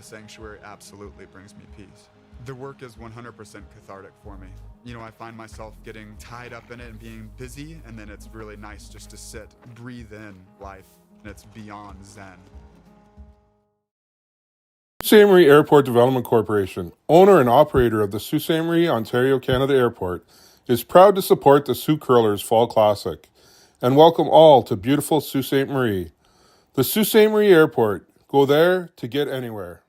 sanctuary absolutely brings me peace. The work is 100% cathartic for me. I find myself getting tied up in it and being busy, and then it's really nice just to sit, breathe in life, and it's beyond zen. Ste.Marie Airport Development Corporation, owner and operator of the Sault Ste. Marie, Ontario, Canada Airport, is proud to support the Sioux Curlers Fall Classic and welcome all to beautiful Sault Ste. Marie. The Sault Ste. Marie Airport. Go there to get anywhere.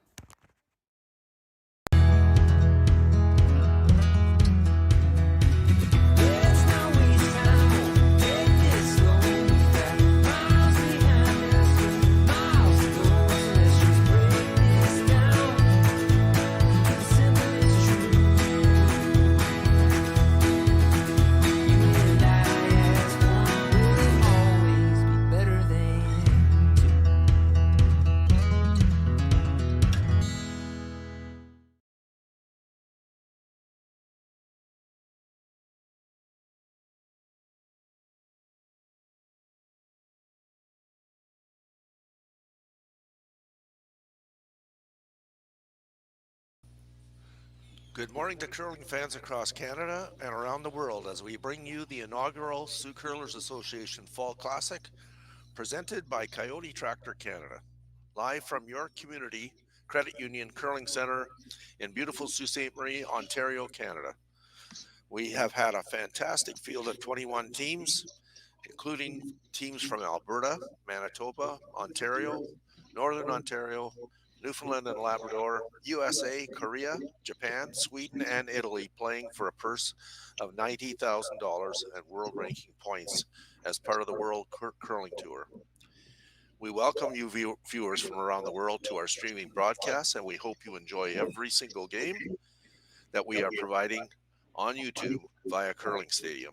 Good morning to curling fans across Canada and around the world as we bring you the inaugural Sioux Curlers Association Fall Classic presented by KIOTI Tractor Canada, live from your community credit union curling center in beautiful Sault Ste. Marie, Ontario, Canada. We have had a fantastic field of 21 teams, including teams from Alberta, Manitoba, Ontario, Northern Ontario, Newfoundland and Labrador, USA, Korea, Japan, Sweden, and Italy playing for a purse of $90,000 and world ranking points as part of the World Curling Tour. We welcome you viewers from around the world to our streaming broadcast, and we hope you enjoy every single game that we are providing on YouTube via Curling Stadium.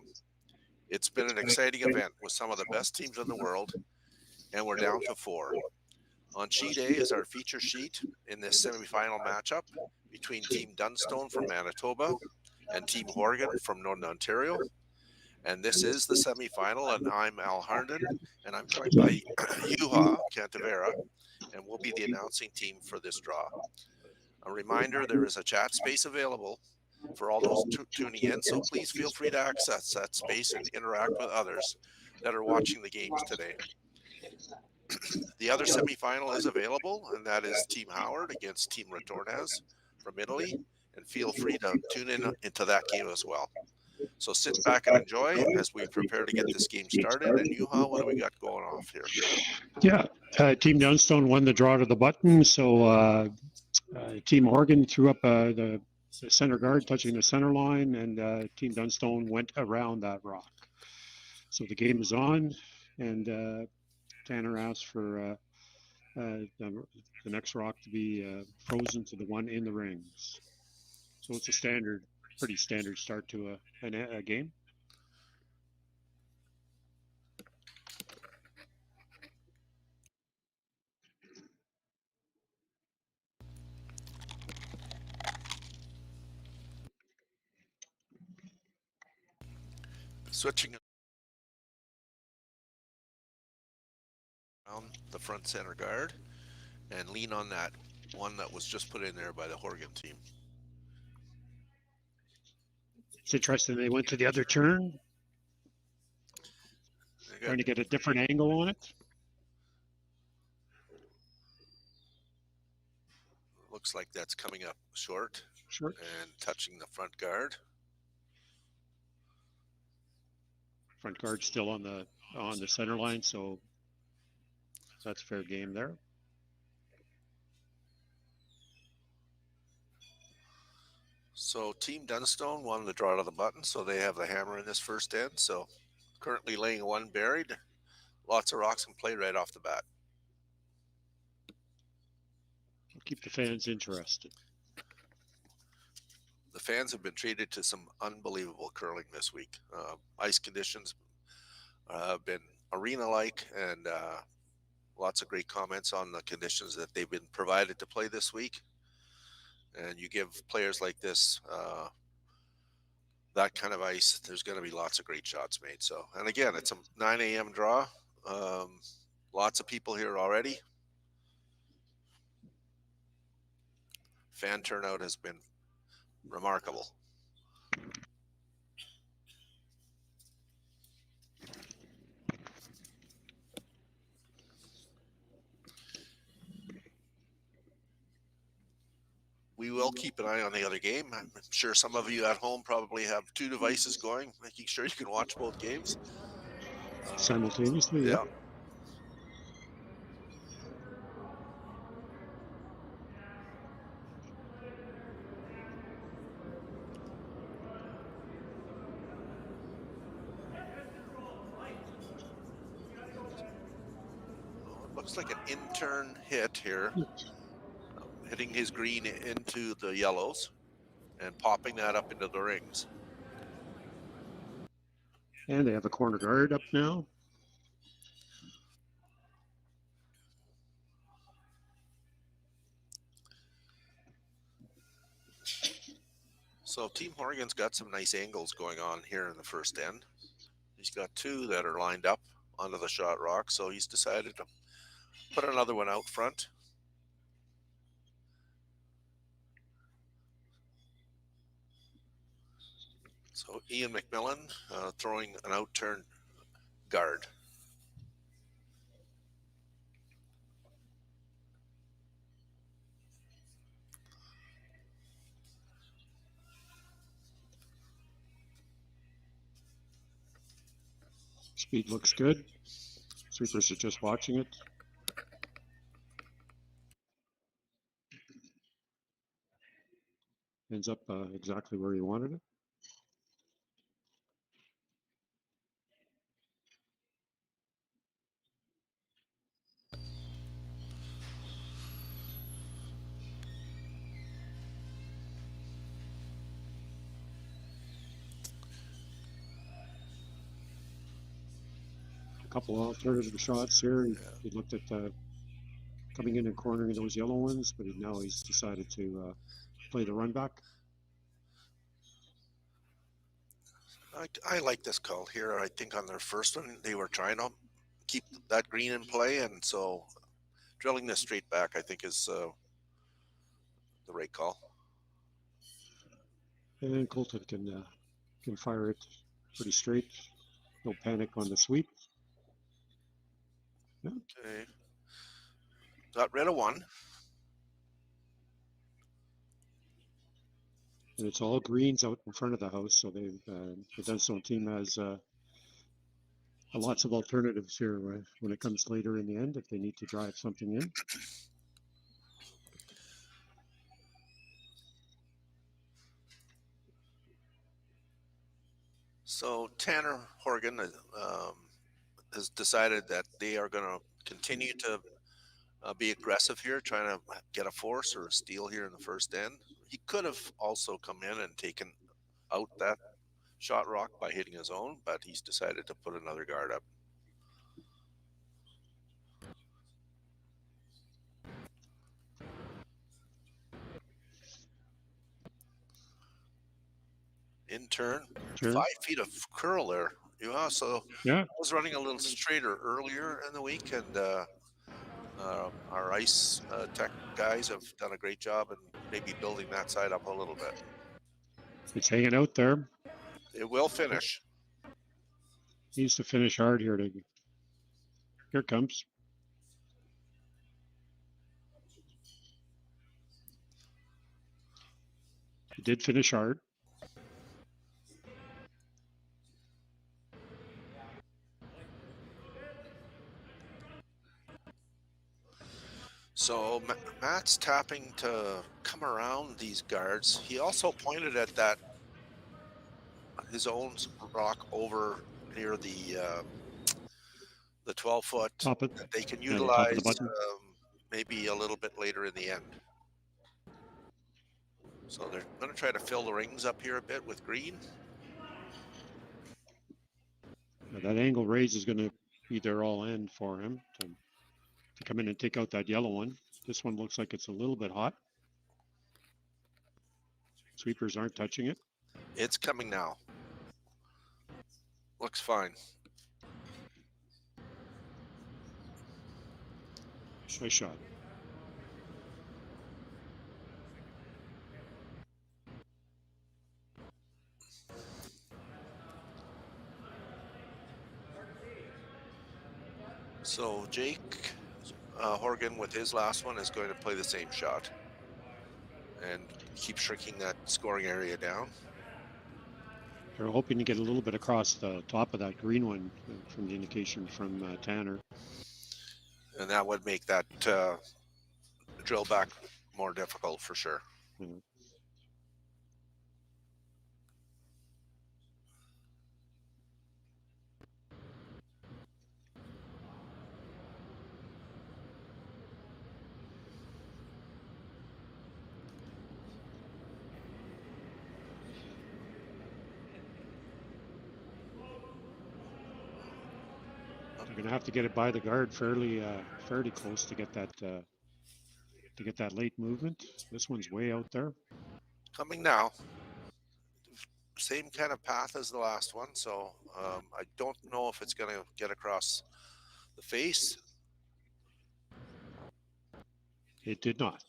It's been an exciting event with some of the best teams in the world, and we're down to 4. On sheet A is our feature sheet in this semifinal matchup between Team Dunstone from Manitoba and Team Horgan from Northern Ontario. And this is the semifinal, and I'm Al Harnden, and I'm joined by Juha Cantavera, and we'll be the announcing team for this draw. A reminder, there is a chat space available for all those tuning in, so please feel free to access that space and interact with others that are watching the games today. The other semifinal is available, and that is Team Howard against Team Retornaz from Italy, and feel free to tune in into that game as well. So sit back and enjoy as we prepare to get this game started. And Juha, what do we got going off here? Yeah, Team Dunstone won the draw to the button, so Team Horgan threw up the center guard touching the center line, and Team Dunstone went around that rock. So the game is on, and Tanner asked for the next rock to be frozen to the one in the rings. So it's a pretty standard start to a game. Switching around the front center guard and lean on that one that was just put in there by the Horgan team. It's interesting. They went to the other turn, trying to get a different angle on it. Looks like that's coming up short and touching the front guard. Front guard still on the center line, so that's fair game there. So Team Dunstone won the draw to the button, so they have the hammer in this first end. So currently laying one buried. Lots of rocks in play right off the bat. Keep the fans interested. The fans have been treated to some unbelievable curling this week. Ice conditions have been arena-like, and lots of great comments on the conditions that they've been provided to play this week. And you give players like this that kind of ice, there's going to be lots of great shots made. So, and again, it's a 9 a.m. draw. Lots of people here already. fan turnout has been remarkable. We will keep an eye on the other game. I'm sure some of you at home probably have 2 devices going, making sure you can watch both games. Simultaneously, yeah. Oh, it looks like an intern hit here, hitting his green into the yellows and popping that up into the rings. And they have a corner guard up now. So Team Horgan's got some nice angles going on here in the first end. He's got 2 that are lined up onto the shot rock, so he's decided to put another one out front. So Ian McMillan throwing an out-turn guard. Speed looks good. Sweepers are just watching it. Ends up exactly where you wanted it. A couple of alternative shots here. He looked at coming in and cornering those yellow ones, but now he's decided to play the run back. I like this call here. I think on their first one, they were trying to keep that green in play, and so drilling this straight back, I think, is the right call. And Colton can fire it pretty straight. No panic on the sweep. Yeah. Okay. Got rid of one. And it's all greens out in front of the house, so they the Dunstone team has lots of alternatives here when it comes later in the end if they need to drive something in. So Tanner Horgan has decided that they are going to continue to be aggressive here, trying to get a force or a steal here in the first end. He could have also come in and taken out that shot rock by hitting his own, but he's decided to put another guard up. In turn, 5 feet of curl there. Yeah, so yeah, I was running a little straighter earlier in the week, and our ice tech guys have done a great job in maybe building that side up a little bit. It's hanging out there. It will finish. Needs to finish hard here. Here it comes. It did finish hard. So Matt's tapping to come around these guards. He also pointed at that his own rock over near the 12-foot that they can utilize maybe a little bit later in the end. So they're going to try to fill the rings up here a bit with green. Now that angle raise is going to be their all end for him to come in and take out that yellow one. This one looks like it's a little bit hot. Sweepers aren't touching it. It's coming now. Looks fine. Nice shot. So Jake Horgan with his last one is going to play the same shot and keep shrinking that scoring area down. They're hoping to get a little bit across the top of that green one from the indication from Tanner. And that would make that drill back more difficult for sure. Mm-hmm. You're going to have to get it by the guard fairly close to get that late movement. This one's way out there. Coming now. Same kind of path as the last one, so I don't know if it's going to get across the face. It did not.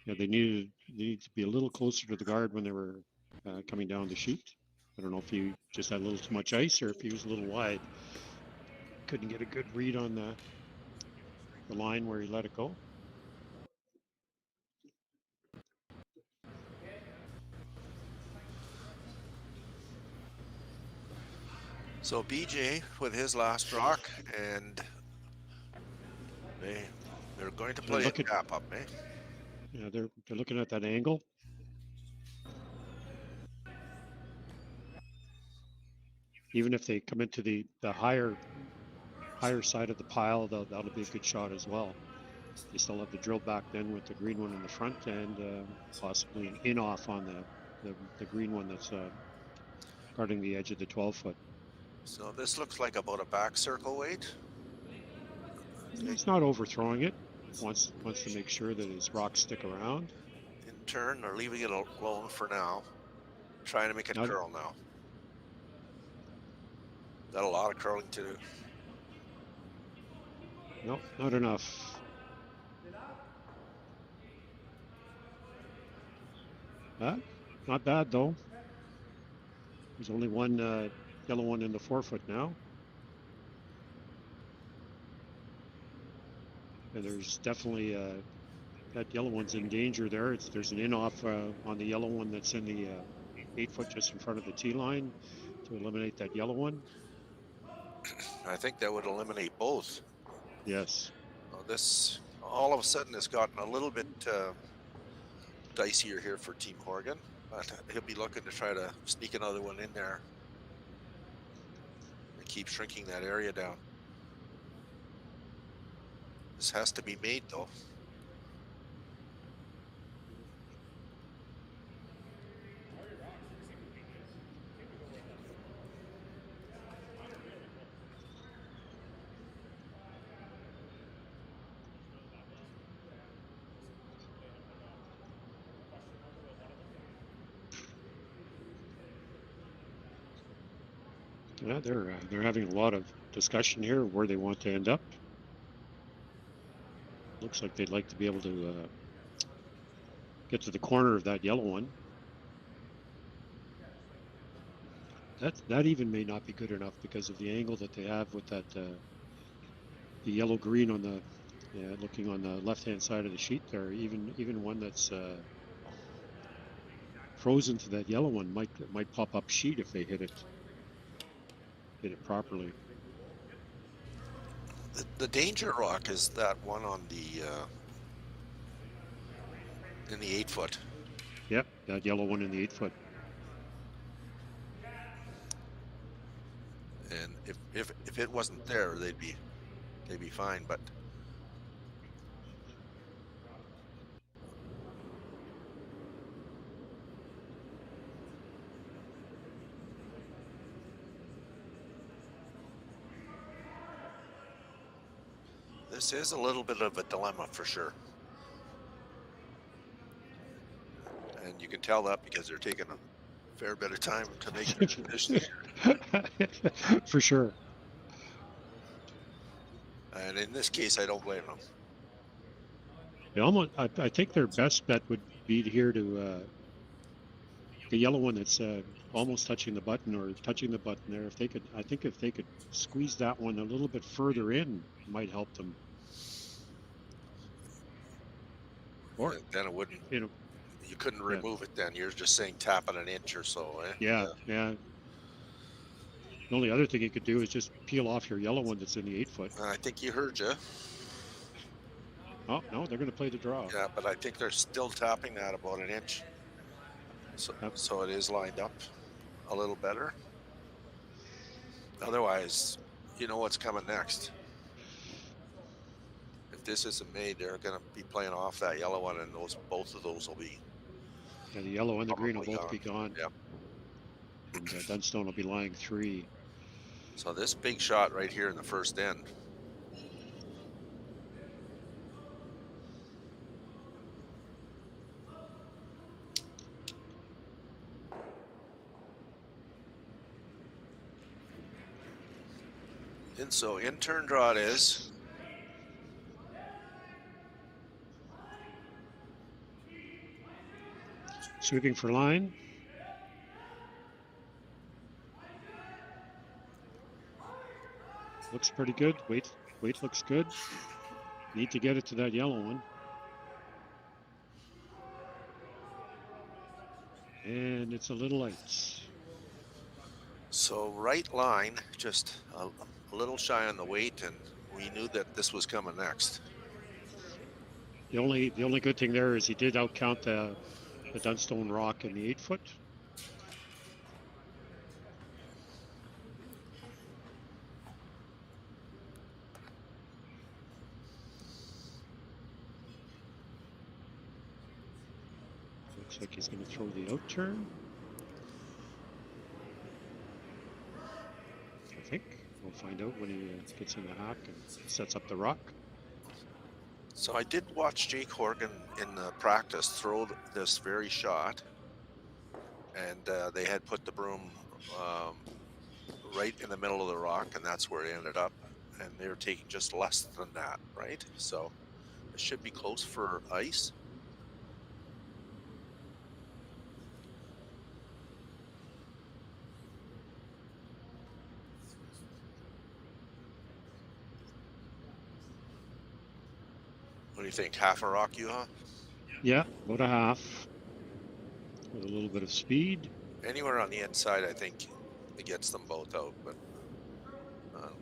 Yeah, they needed to be a little closer to the guard when they were coming down the sheet. I don't know if he just had a little too much ice or if he was a little wide. Couldn't get a good read on the line where he let it go. So BJ with his last rock, and they're going to play a gap up, eh? Yeah, they're looking at that angle. Even if they come into the higher side of the pile, that'll be a good shot as well. They still have the drill back then with the green one in the front and possibly an in-off on the green one that's guarding the edge of the 12-foot. So this looks like about a back circle weight. He's not overthrowing it. Wants to make sure that his rocks stick around. In turn, they're leaving it alone for now. Trying to make it curl now. Got a lot of curling to do. Nope, not enough. Not bad though. There's only one yellow one in the 4-foot now. And there's definitely that yellow one's in danger there. There's an in-off on the yellow one that's in the 8-foot just in front of the tee line to eliminate that yellow one. I think that would eliminate both. Yes. Well, this all of a sudden has gotten a little bit dicier here for Team Horgan, but he'll be looking to try to sneak another one in there and keep shrinking that area down. This has to be made though. Yeah, they're having a lot of discussion here where they want to end up. Looks like they'd like to be able to get to the corner of that yellow one. That even may not be good enough because of the angle that they have with that the yellow green on the looking on the left hand side of the sheet there. Even one that's frozen to that yellow one might pop up sheet if they hit it properly. The danger rock is that one on the in the 8-foot. Yep, that yellow one in the 8-foot. And if it wasn't there, they'd be fine. But this is a little bit of a dilemma for sure. And you can tell that because they're taking a fair bit of time to make their decision. For sure. And in this case, I don't blame them. I think their best bet would be here to a yellow one that's almost touching the button or touching the button there. If they could, I think if they could squeeze that one a little bit further in, it might help them. Or then it wouldn't. you know, You couldn't remove it then. You're just saying tap it an inch or so. Eh? yeah. The only other thing you could do is just peel off your yellow one that's in the 8 foot. I think you heard you. Oh no, they're going to play the draw. Yeah, but I think they're still tapping that about an inch. So it is lined up a little better. Otherwise, you know what's coming next. If this isn't made, they're going to be playing off that yellow one, and both of those will be. Yeah, the yellow and the green will both be gone. Yep. And Dunstone will be lying 3. So this big shot right here in the first end. And so in turn draw it is. Sweeping for line. Looks pretty good. Weight looks good. Need to get it to that yellow one. And it's a little light. So right line, just a little shy on the weight, and we knew that this was coming next. The only good thing there is he did outcount the Dunstone rock in the 8 foot. Looks like he's going to throw the out turn. I think we'll find out when he gets in the hack and sets up the rock. So I did watch Jake Horgan in the practice throw this very shot, and they had put the broom right in the middle of the rock, and that's where it ended up. And they were taking just less than that, right? So it should be close for ice. What do you think? Half a rock, Juha? Yeah, about a half. With a little bit of speed. Anywhere on the inside, I think it gets them both out, but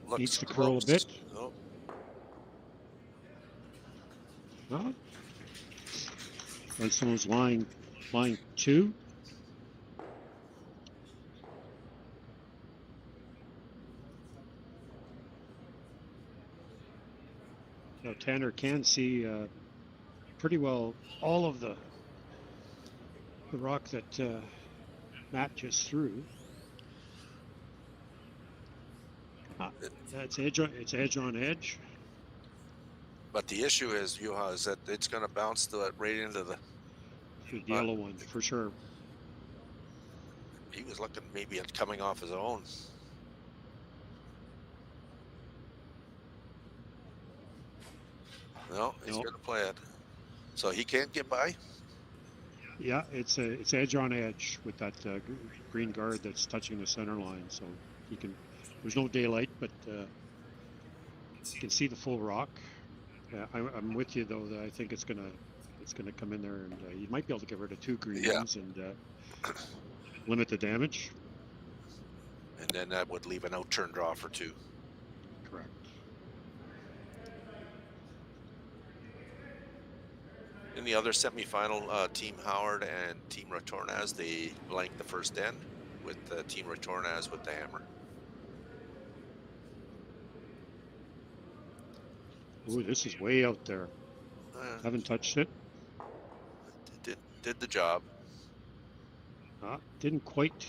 looks Needs to close. curl a bit. Oh. Well, Dunstone's lying 2. Now Tanner can see pretty well all of the rock that Matt just threw. It's edge on edge. But the issue is, Juha, is that it's going to bounce right into the yellow one for sure. He was looking maybe at coming off his own. No, he's going to play it. So he can't get by? Yeah, it's edge on edge with that green guard that's touching the center line. So he can, there's no daylight, but you can see the full rock. I'm with you though, that I think it's gonna come in there, and you might be able to get rid of 2 greens and limit the damage. And then that would leave an out turn draw for 2. Correct. In the other semifinal, Team Howard and Team Retornaz, they blanked the first end with Team Retornaz with the hammer. Ooh, this is way out there. Haven't touched it. Did the job. Didn't quite.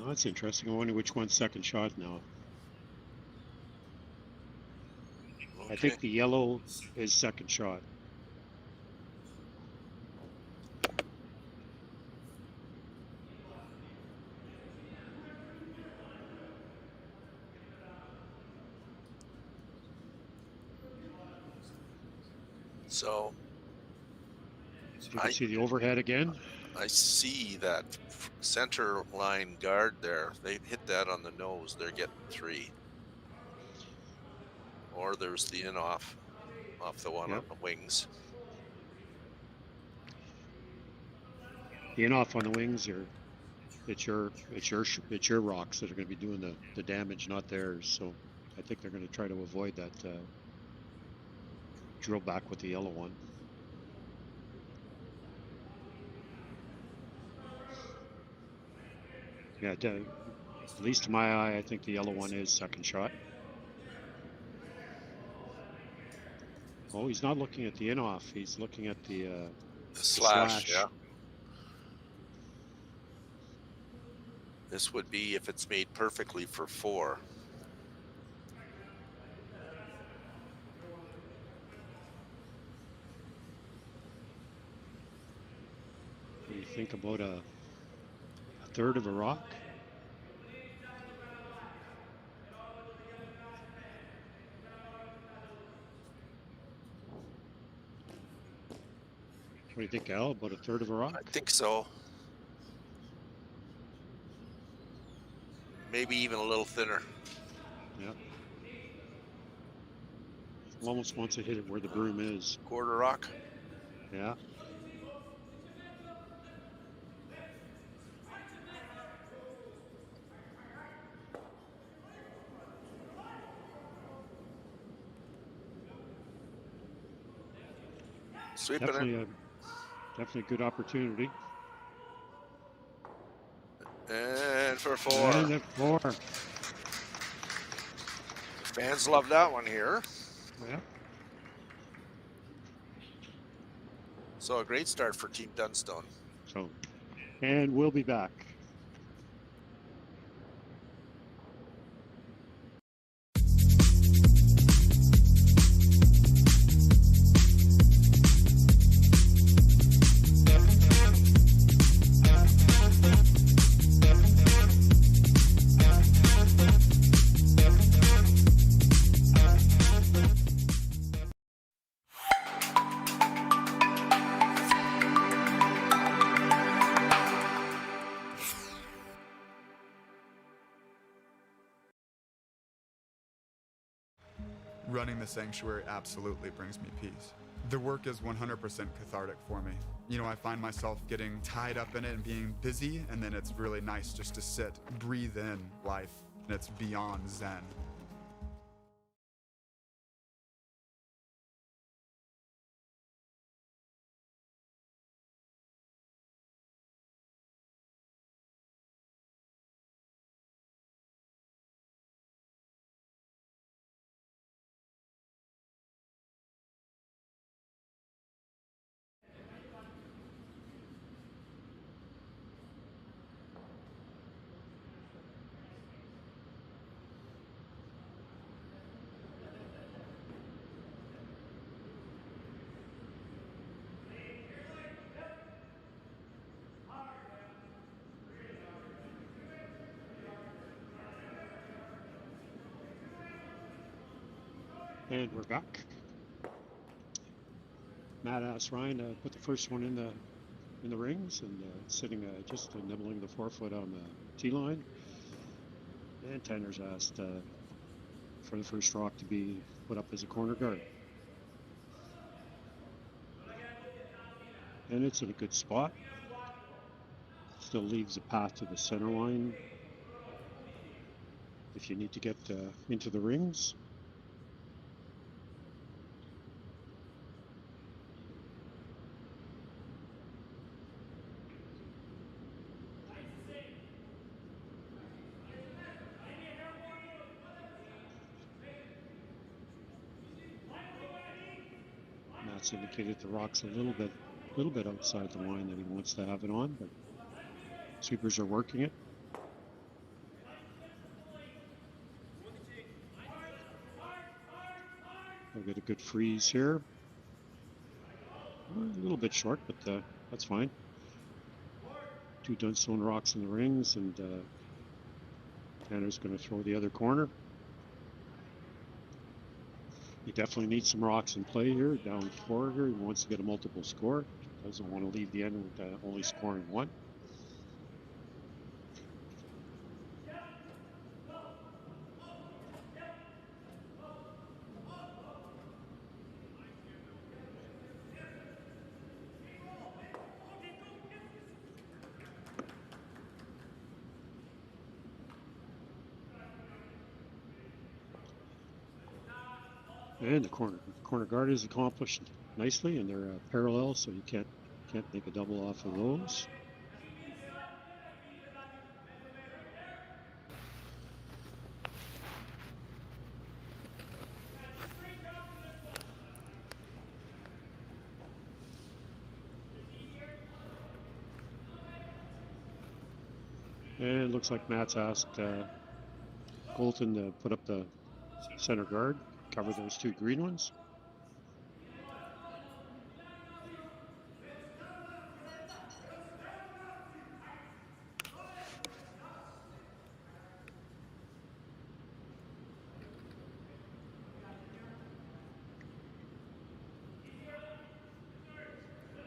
Oh, that's interesting. I wonder which one's second shot now. Okay. I think the yellow is second shot. So you can see the overhead again. I see that center line guard there. They hit that on the nose. They're getting 3. Or there's the off the one Yep. on the wings. The in-off on the wings are it's your rocks that are going to be doing the damage, not theirs. So I think they're going to try to avoid that drill back with the yellow one. Yeah, at least to my eye, I think the yellow one is second shot. Oh, he's not looking at the in-off. He's looking at the slash. Yeah. This would be if it's made perfectly for 4. What do you think about a third of a rock? What do you think, Al? About a third of a rock? I think so. Maybe even a little thinner. Yeah. Almost wants to hit it where the broom is. Quarter rock. Yeah. Sweeping Definitely a good opportunity. And for 4. And at 4. Fans love that one here. Yeah. So a great start for Team Dunstone. So, and we'll be back. Running the sanctuary absolutely brings me peace. The work is 100% cathartic for me. You know, I find myself getting tied up in it and being busy, and then it's really nice just to sit, breathe in life, and it's beyond zen. And we're back. Matt asked Ryan to put the first one in the rings, and sitting just nibbling the 4-foot on the tee line. And Tanner's asked for the first rock to be put up as a corner guard. And it's in a good spot. Still leaves a path to the center line if you need to get into the rings. Matt's indicated the rock's a little bit outside the line that he wants to have it on, but sweepers are working it. We'll get a good freeze here. A little bit short, but that's fine. 2 Dunstone rocks in the rings, and Tanner's going to throw the other corner. He definitely needs some rocks in play here, down 4 here. He wants to get a multiple score. Doesn't want to leave the end with only scoring 1. And the corner guard is accomplished nicely, and they're parallel, so you can't make a double off of those. And it looks like Matt's asked Colton to put up the center guard, cover those 2 green ones.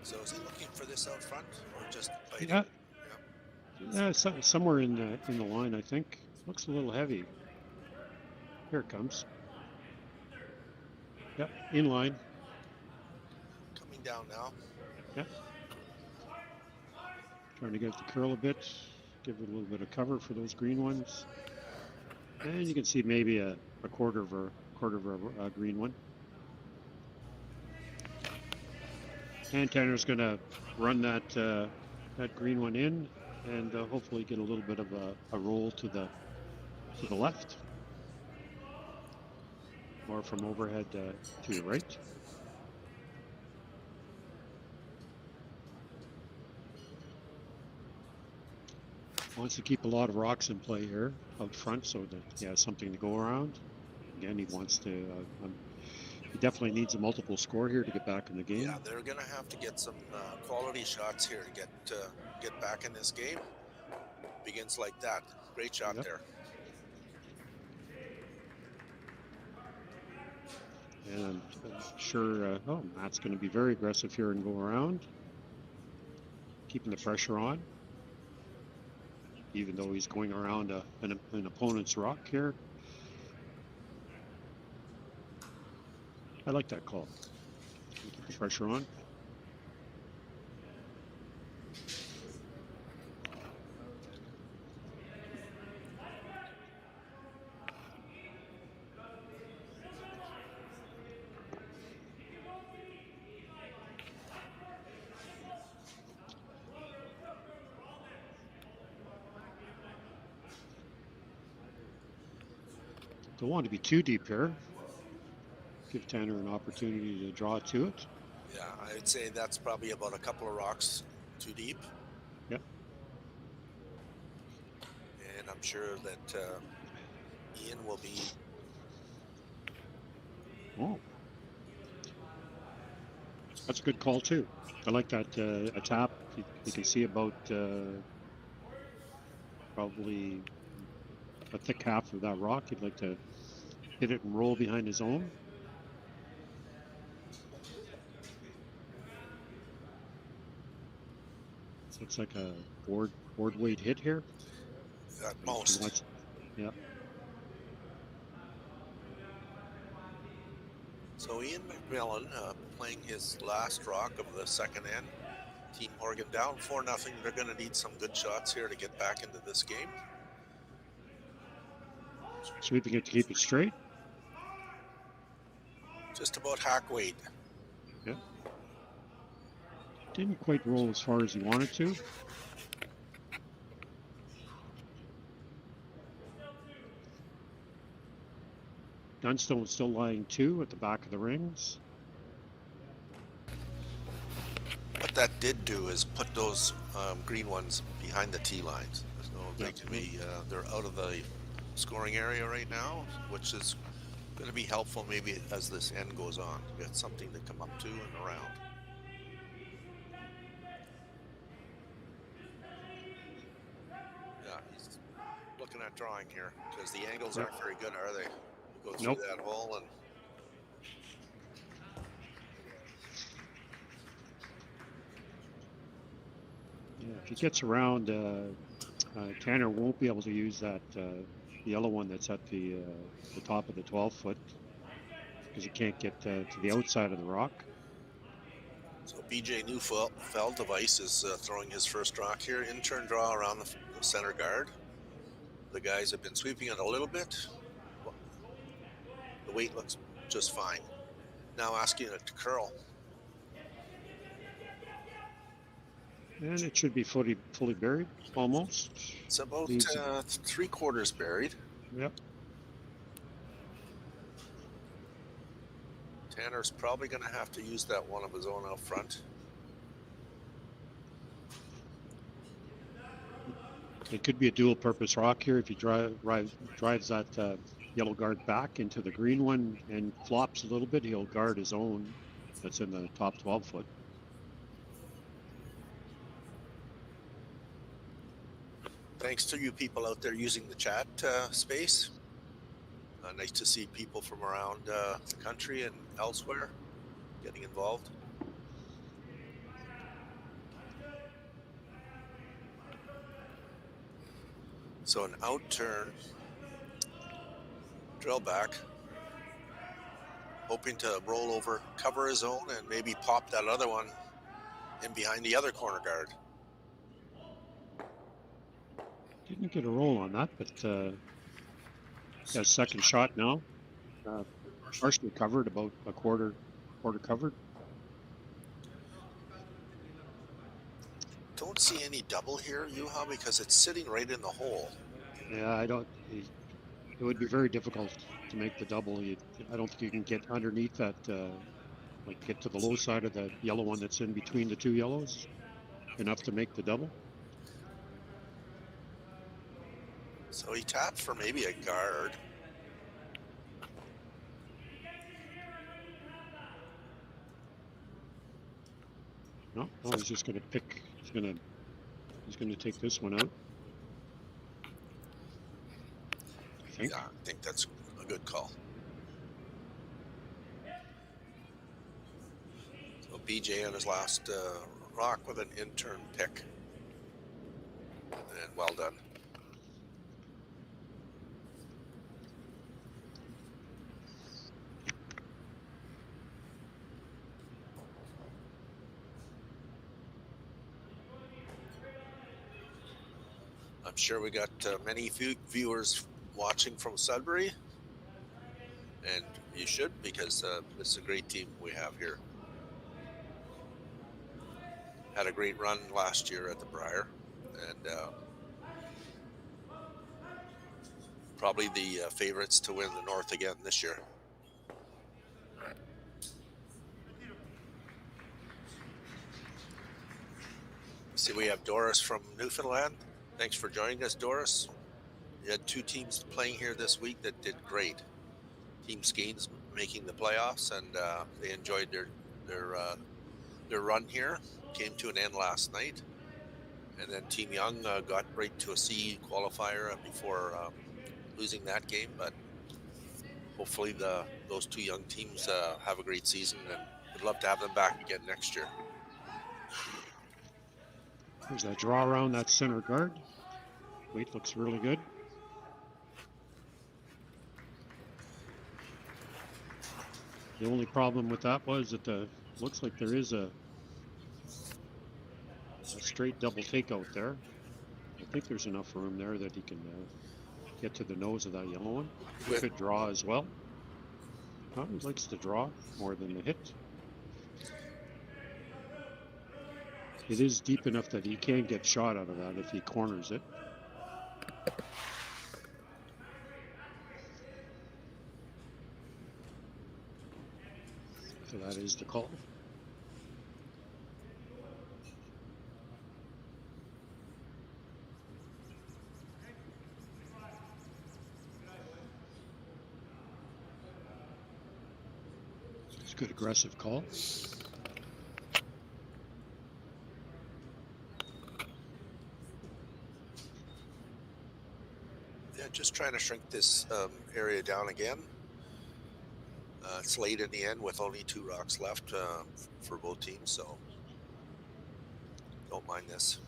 So is he looking for this out front or just biting? Yeah. Yeah, somewhere in the line, I think. Looks a little heavy. Here it comes. Yep, in line. Coming down now. Yep. Trying to get it to curl a bit, give it a little bit of cover for those green ones. And you can see maybe a quarter of a green one. And Tanner's going to run that green one in, and hopefully get a little bit of a roll to the left, or from overhead to the right. Wants to keep a lot of rocks in play here out front, so that he has something to go around. Again, he wants to. He definitely needs a multiple score here to get back in the game. Yeah, they're going to have to get some quality shots here to get back in this game. Begins like that. Great shot there. And I'm sure Matt's going to be very aggressive here and go around, keeping the pressure on, even though he's going around an opponent's rock here. I like that call. Keep the pressure on. Don't want to be too deep here. Give Tanner an opportunity to draw to it. Yeah, I'd say that's probably about a couple of rocks too deep. Yep. And I'm sure that Ian will be. Oh, that's a good call too. I like that a tap. You can see about probably a thick half of that rock. He'd like to hit it and roll behind his own. Looks like a board weight hit here. At most. Yeah. So Ian McMillan playing his last rock of the second end. Team Horgan down 4-0. They're going to need some good shots here to get back into this game. Sweeping it to keep it straight. Just about hack weight. Yeah. Didn't quite roll as far as he wanted to. Dunstone still lying 2 at the back of the rings. What that did do is put those green ones behind the tee lines. So they can be, they're out of the scoring area right now, which is going to be helpful maybe as this end goes on. Get something to come up to and around. Yeah, he's looking at drawing here because the angles aren't very good, are they? You go through that hole and If he gets around, Tanner won't be able to use that yellow one that's at the top of the 12-foot because he can't get to the outside of the rock. So BJ Neufeld of Ice is throwing his first rock here. In-turn draw around the center guard. The guys have been sweeping it a little bit. The weight looks just fine. Now asking it to curl. And it should be fully buried, almost. It's about 3/4 buried. Yep. Tanner's probably going to have to use that one of his own out front. It could be a dual-purpose rock here if he drives that yellow guard back into the green one and flops a little bit. He'll guard his own that's in the top 12-foot. Thanks to you people out there using the chat space. Nice to see people from around the country and elsewhere getting involved. So an out turn, drill back, hoping to roll over, cover his own, and maybe pop that other one in behind the other corner guard. Didn't get a roll on that, but got a second shot now. Partially covered, about a quarter covered. Don't see any double here, Juha, because it's sitting right in the hole. Yeah, it would be very difficult to make the double. I don't think you can get underneath that, like get to the low side of the yellow one that's in between the two yellows, enough to make the double. So he tapped for maybe a guard. No, he's just going to pick. He's going to take this one out. I think. Yeah, I think that's a good call. So BJ on his last rock with an in-turn pick. And well done. I'm sure we got many viewers watching from Sudbury, and you should, because this is a great team we have here. Had a great run last year at the Briar, and probably the favorites to win the North again this year. See, we have Doris from Newfoundland. Thanks for joining us, Doris. We had two teams playing here this week that did great. Team Skeens making the playoffs, and they enjoyed their run here. Came to an end last night, and then Team Young got right to a C qualifier before losing that game. But hopefully, those two young teams have a great season, and we'd love to have them back again next year. There's that draw around that center guard. Weight looks really good. The only problem with that was that looks like there is a straight double takeout there. I think there's enough room there that he can get to the nose of that yellow one. He could draw as well. He likes to draw more than the hit. It is deep enough that he can get shot out of that if he corners it. So that is the call. It's a good aggressive call. Just trying to shrink this area down again. It's late in the end with only 2 rocks left for both teams, so don't mind this.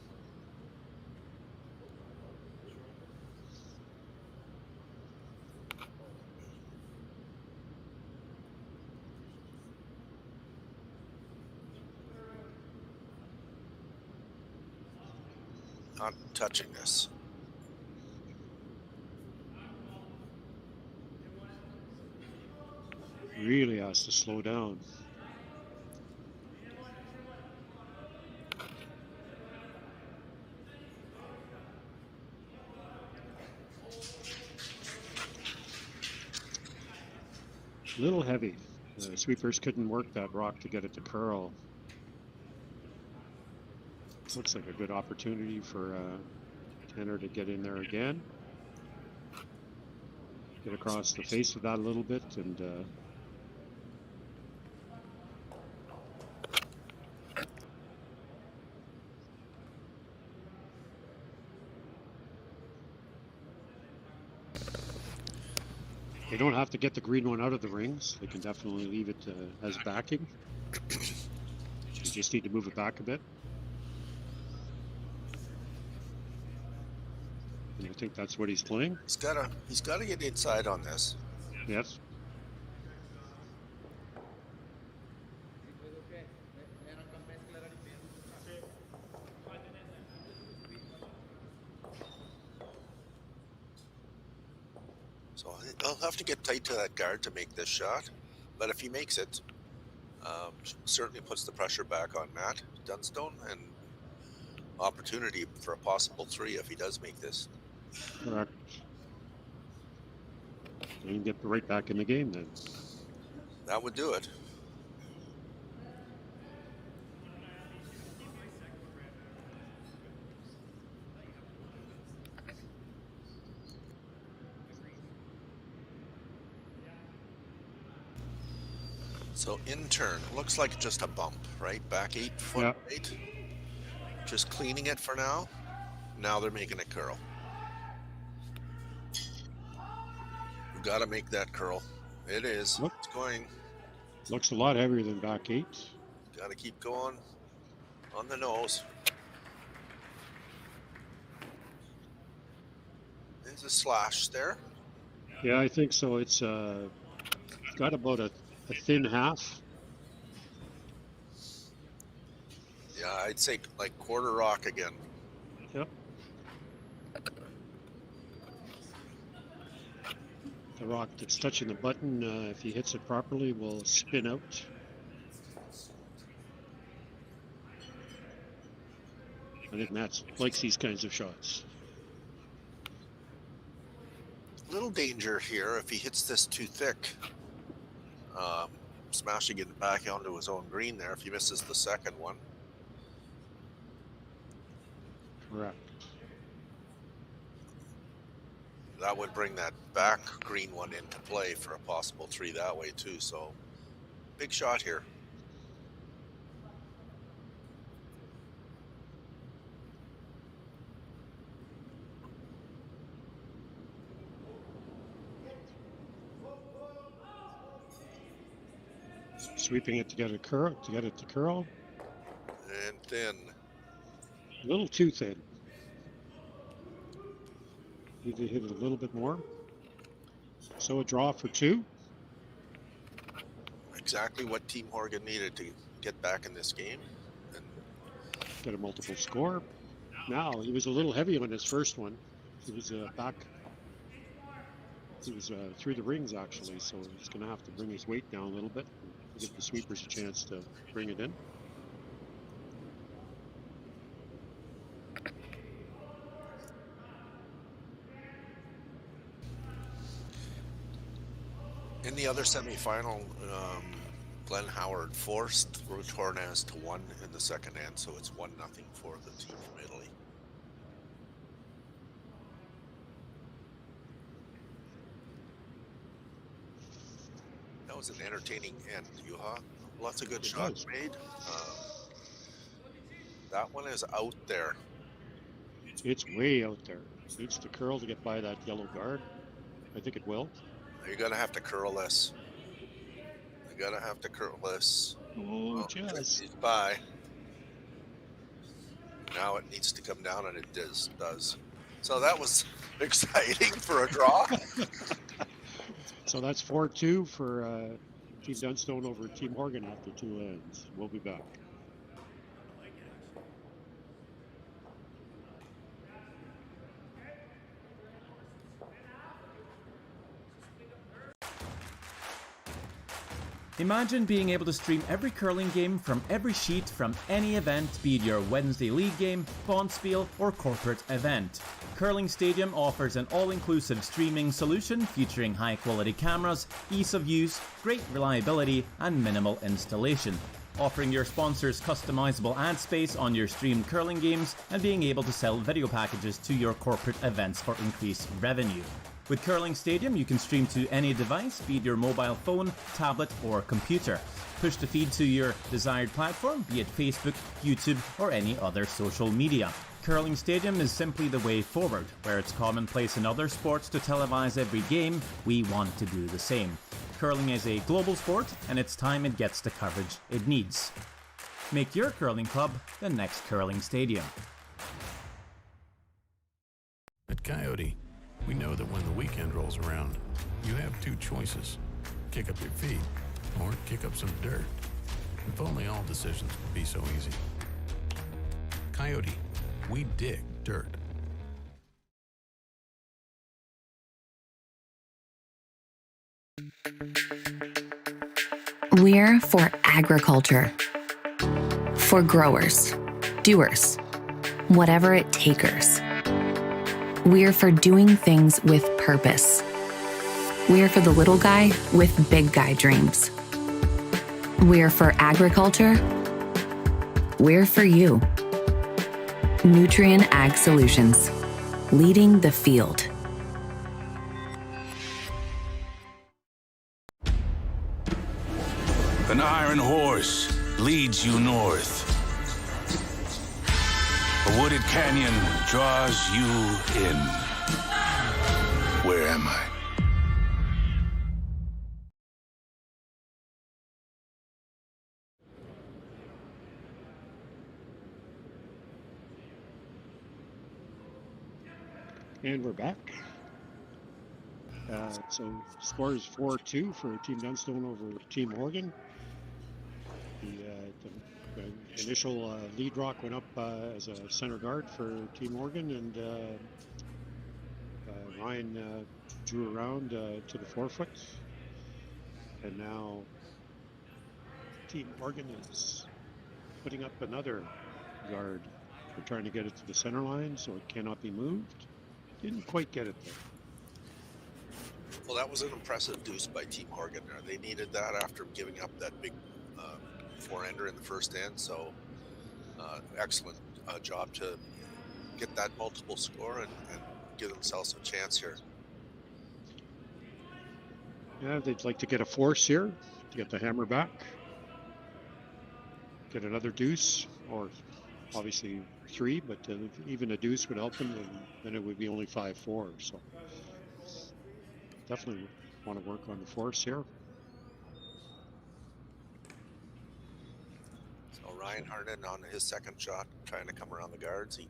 not touching this. Really has to slow down. A little heavy. The sweepers couldn't work that rock to get it to curl. Looks like a good opportunity for Tanner to get in there again. Get across the face of that a little bit and they don't have to get the green one out of the rings. They can definitely leave it as backing. You just need to move it back a bit. And I think that's what he's playing. He's gotta get inside on this. Yes. So I'll have to get tight to that guard to make this shot. But if he makes it, certainly puts the pressure back on Matt Dunstone and opportunity for a possible 3 if he does make this. Correct. You can get right back in the game then. That would do it. So in turn, looks like just a bump, right? Back 8 foot, Yeah. right? Just cleaning it for now. Now they're making it curl. You got to make that curl. It is. Look. It's going. Looks a lot heavier than back 8. Got to keep going on the nose. There's a slash there. Yeah, I think so. It's got about a thin half. Yeah, I'd say like quarter rock again. Yep. The rock that's touching the button, if he hits it properly, will spin out. I think Matt likes these kinds of shots. Little danger here if he hits this too thick. Smashing it back onto his own green there if he misses the second one. Correct. That would bring that back green one into play for a possible 3 that way too. So big shot here. Sweeping it to get it curl, And thin. A little too thin. Need to hit it a little bit more. So a draw for 2. Exactly what Team Horgan needed to get back in this game. And Get a multiple score. Now, he was a little heavy on his first one. He was back. He was through the rings, actually, so he's going to have to bring his weight down a little bit and give the sweepers a chance to bring it in. in the other semifinal, Glenn Howard forced Ruth Hornaz to 1 in the second end, so it's 1-0 for the team from Italy. That was an entertaining end, Juha. Lots of good shots made. That one is out there. It's way out there. Needs to curl to get by that yellow guard. I think it will. You're going to have to curl this. You're going to have to curl this. Oh, just. He's by. Now it needs to come down, and it does. So that was exciting for a draw. So that's 4-2 for Team Dunstone over Team Horgan after 2 ends. We'll be back. Imagine being able to stream every curling game from every sheet from any event, be it your Wednesday league game, bonspiel, or corporate event. Curling Stadium offers an all-inclusive streaming solution featuring high-quality cameras, ease of use, great reliability, and minimal installation. Offering your sponsors customizable ad space on your streamed curling games and being able to sell video packages to your corporate events for increased revenue. With Curling Stadium, you can stream to any device, be it your mobile phone, tablet, or computer. Push the feed to your desired platform, be it Facebook, YouTube, or any other social media. Curling Stadium is simply the way forward. Where it's commonplace in other sports to televise every game, we want to do the same. Curling is a global sport, and it's time it gets the coverage it needs. Make your curling club the next Curling Stadium. At Coyote, we know that when the weekend rolls around, you have two choices. Kick up your feet or kick up some dirt. If only all decisions would be so easy. Coyote, we dig dirt. We're for agriculture. For growers, doers, whatever it takers. We're for doing things with purpose. We're for the little guy with big guy dreams. We're for agriculture. We're for you. Nutrien Ag Solutions, leading the field. An iron horse leads you north. A wooded canyon draws you in. Where am I? And we're back. So score is 4-2 for Team Dunstone over Team Horgan. The initial lead rock went up as a center guard for Team Horgan, and Ryan drew around to the forefoot. And now Team Horgan is putting up another guard. They're trying to get it to the center line so it cannot be moved. Didn't quite get it there. Well, that was an impressive deuce by Team Horgan there. They needed that after giving up that big four-ender in the first end. So excellent job to get that multiple score and give themselves a chance here. Yeah, they'd like to get a force here to get the hammer back. Get another deuce, or obviously 3, but even a deuce would help them, and then it would be only 5-4. So definitely want to work on the force here. So Ryan Harden on his second shot, trying to come around the guards. He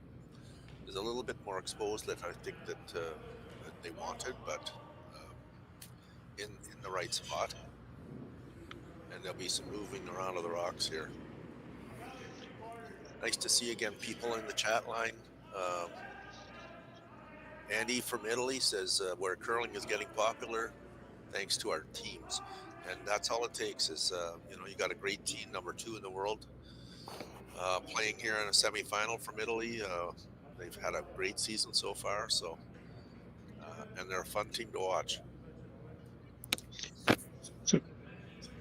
is a little bit more exposed than I think that they wanted, but in the right spot. And there'll be some moving around of the rocks here. Nice to see again people in the chat line. Andy from Italy says where curling is getting popular thanks to our teams, and that's all it takes is you got a great team, number 2 in the world, playing here in a semifinal from Italy. They've had a great season so far, so and they're a fun team to watch.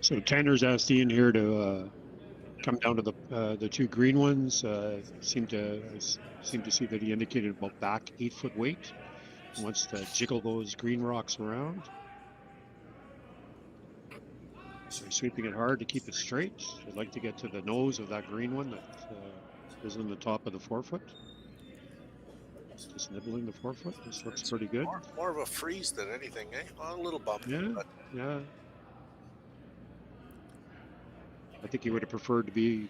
So Tanner's asked Ian here to come down to the 2 green ones. Seem to see that he indicated about back 8-foot weight. He wants to jiggle those green rocks around. So he's sweeping it hard to keep it straight. I'd like to get to the nose of that green one that is in the top of the forefoot. Just nibbling the forefoot. This looks pretty good. More of a freeze than anything, eh? Well, a little bump. Yeah, but... yeah. I think he would have preferred to be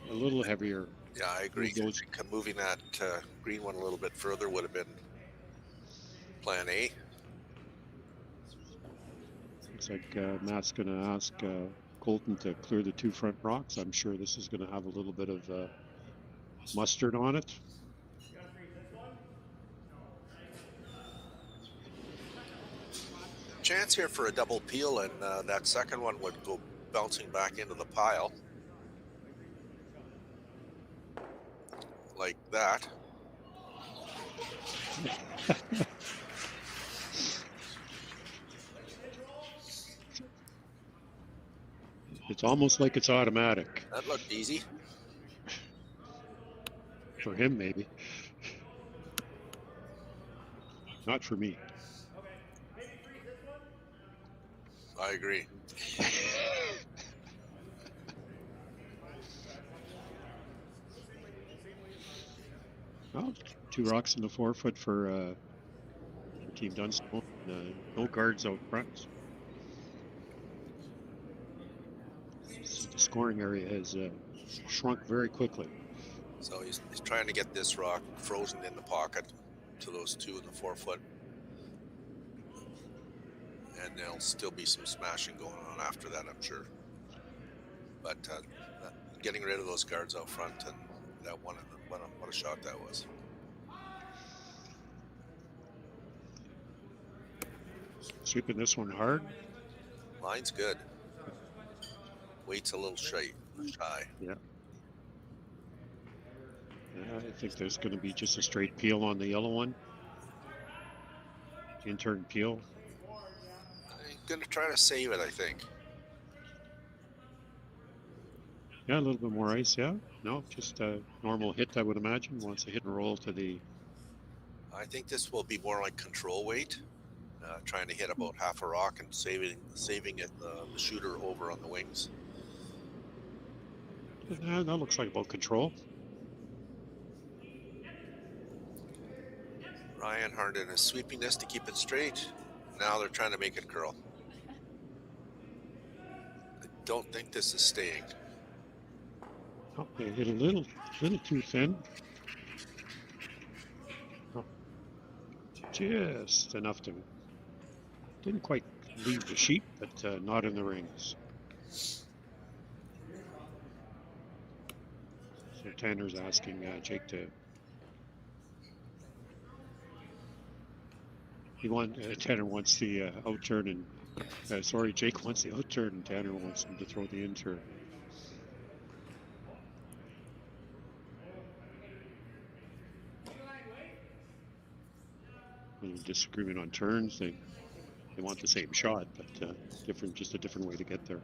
a little heavier. Yeah, I agree. I think moving that green one a little bit further would have been plan A. Looks like Matt's going to ask Colton to clear the 2 front rocks. I'm sure this is going to have a little bit of mustard on it. Chance here for a double peel, and that second one would go bouncing back into the pile. Like that. It's almost like it's automatic. That looked easy. For him, maybe. Not for me. I agree. Well, 2 rocks in the 4-foot for Team Dunstone. No guards out front. The scoring area has shrunk very quickly. So he's trying to get this rock frozen in the pocket to those 2 in the 4-foot. And there'll still be some smashing going on after that, I'm sure. But getting rid of those guards out front, and that one, what a shot that was. Sweeping this one hard. Line's good. Weight's a little shy. Yeah. I think there's going to be just a straight peel on the yellow one. Intern peel. I'm going to try to save it, I think. Yeah, a little bit more ice, yeah. No, just a normal hit, I would imagine, once a hit and roll to the... I think this will be more like control weight, trying to hit about half a rock and saving it, the shooter over on the wings. Yeah, that looks like about control. Ryan Harden is sweeping this to keep it straight. Now they're trying to make it curl. I don't think this is staying. Oh, they hit a little too thin. Oh, just enough to... Didn't quite leave the sheet, but not in the rings. So Tanner's asking Jake to... Tanner wants the outturn, and Jake wants the outturn, and Tanner wants him to throw the intern. Disagreement on turns. They want the same shot, but just a different way to get there.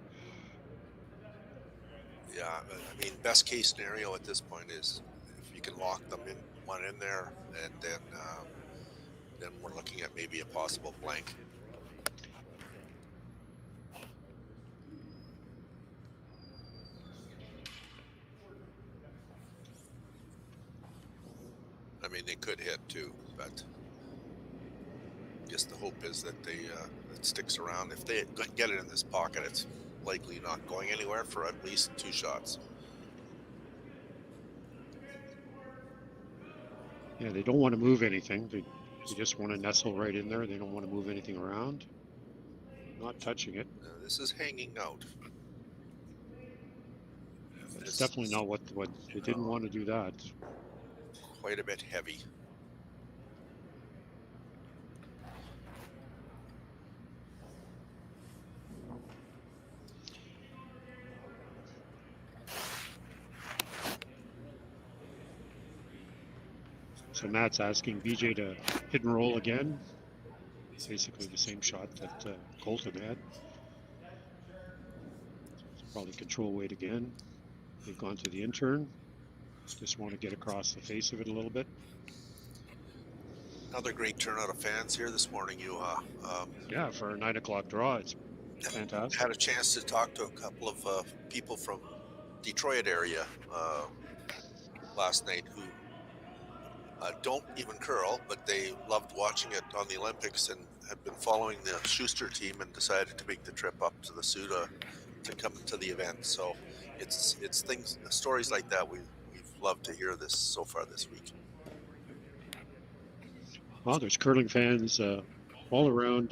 Yeah, I mean, best case scenario at this point is if you can lock them in one in there, and then we're looking at maybe a possible blank. I mean, they could hit too, but I guess the hope is that it sticks around. If they get it in this pocket, it's likely not going anywhere for at least 2 shots. Yeah, they don't want to move anything. They just want to nestle right in there. They don't want to move anything around. Not touching it. This is hanging out. It's definitely not what they didn't want to do that. Quite a bit heavy. So Matt's asking BJ to hit and roll again. It's basically the same shot that Colton had. It's probably control weight again. They've gone to the intern. Just want to get across the face of it a little bit. Another great turnout of fans here this morning, Yeah, for a 9 o'clock draw, it's fantastic. Had a chance to talk to a couple of people from Detroit area last night who don't even curl, but they loved watching it on the Olympics and had been following the Schuster team and decided to make the trip up to the Soo to come to the event. So it's stories like that we've loved to hear this so far this week. Well, there's curling fans all around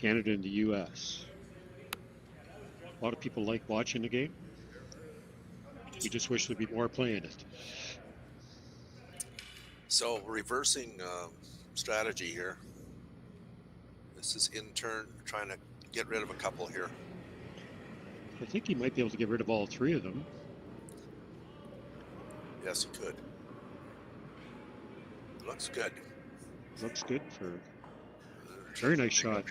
Canada and the U.S. A lot of people like watching the game. We just wish there'd be more playing it. So reversing strategy here. This is in turn trying to get rid of a couple here. I think he might be able to get rid of all three of them. Yes, he could. Looks good. Looks good for very nice shot.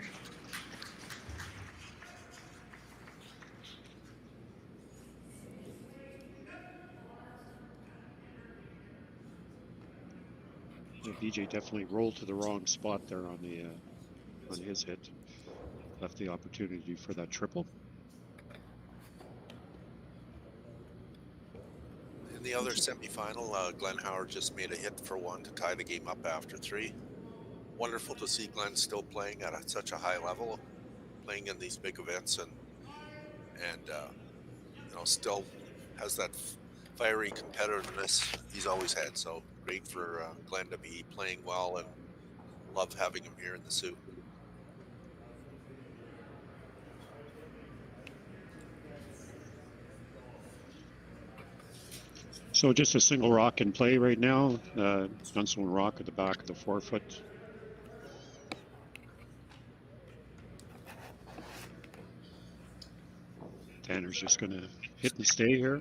Yeah, BJ definitely rolled to the wrong spot there on the on his hit. Left the opportunity for that triple. In the other semifinal, Glenn Howard just made a hit for one to tie the game up after 3. Wonderful to see Glenn still playing at such a high level, playing in these big events, and you know, still has that fiery competitiveness he's always had. So great for Glenn to be playing well, and love having him here in the Sioux. So just a single rock in play right now. Dunstone rock at the back of the 4-foot. Tanner's just going to hit and stay here.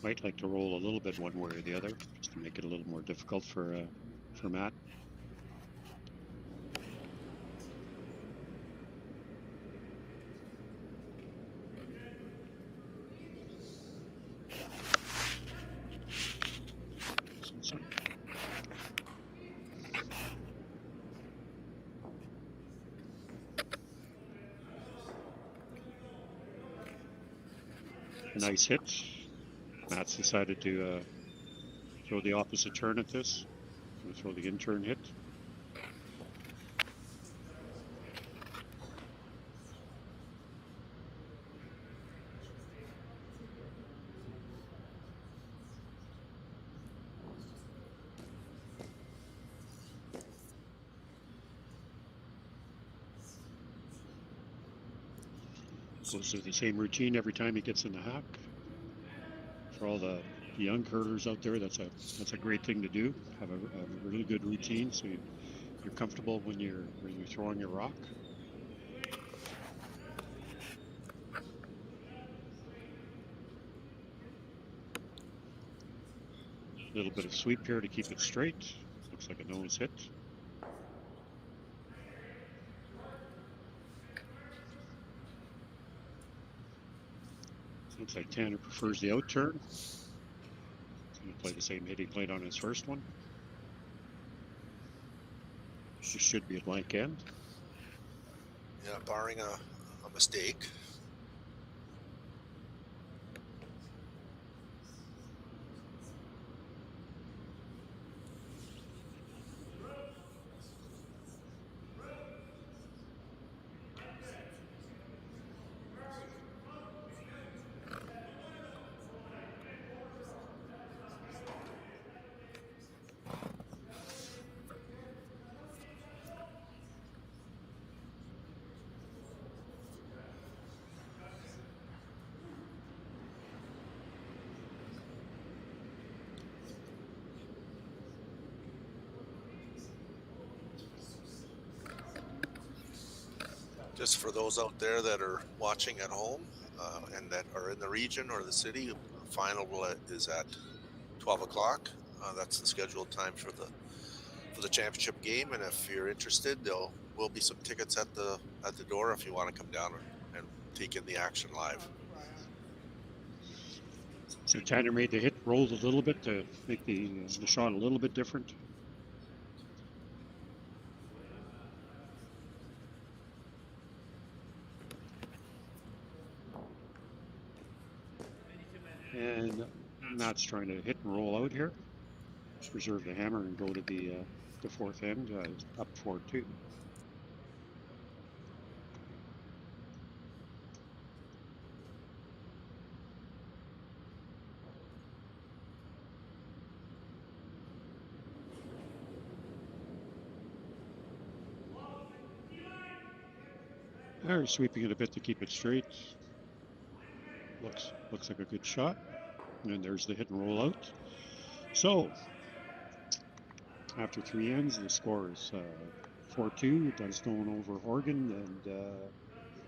Might like to roll a little bit one way or the other, just to make it a little more difficult for Matt. Nice hit. Matt's decided to throw the opposite turn at this. Going to throw the in-turn hit. Goes through the same routine every time he gets in the hack. For all the young curlers out there, that's a great thing to do. Have a really good routine, so you're comfortable when you're throwing your rock. A little bit of sweep here to keep it straight. Looks like a nose hit. Looks like Tanner prefers the out turn. He's going to play the same hit he played on his first one. This should be a blank end. Yeah, barring a mistake. Just for those out there that are watching at home and that are in the region or the city, the final is at 12 o'clock. That's the scheduled time for the championship game. And if you're interested, there will be some tickets at the door if you want to come down and take in the action live. So Tanner made the hit, rolled a little bit to make the shot a little bit different. And Matt's trying to hit and roll out here. Preserve the hammer and go to the fourth end, up 4-2. They're sweeping it a bit to keep it straight. Looks like a good shot. And there's the hit and roll out. So, after 3 ends, the score is 4-2, Dunstone over Horgan, and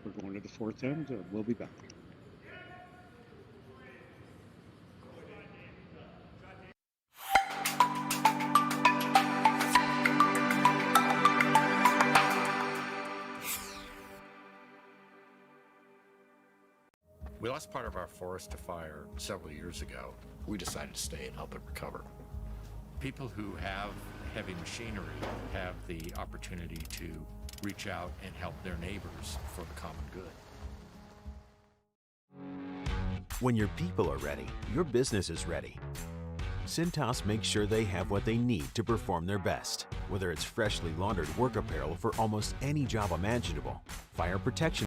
we're going to the fourth end. We'll be back. We lost part of our forest to fire several years ago. We decided to stay and help it recover. People who have heavy machinery have the opportunity to reach out and help their neighbors for the common good. When your people are ready, your business is ready. Cintas makes sure they have what they need to perform their best, whether it's freshly laundered work apparel for almost any job imaginable, fire protection,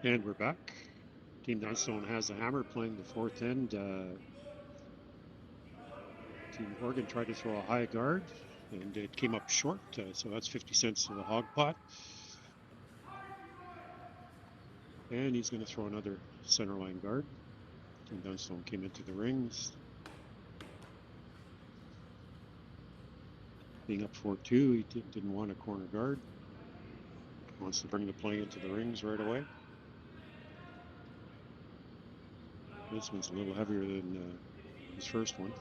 And we're back. Team Dunstone has the hammer playing the fourth end. Team Horgan tried to throw a high guard, and it came up short, so that's 50 cents to the hog pot. And he's going to throw another centerline guard. Team Dunstone came into the rings. Being up 4-2, he didn't want a corner guard. Wants to bring the play into the rings right away. This one's a little heavier than his first one.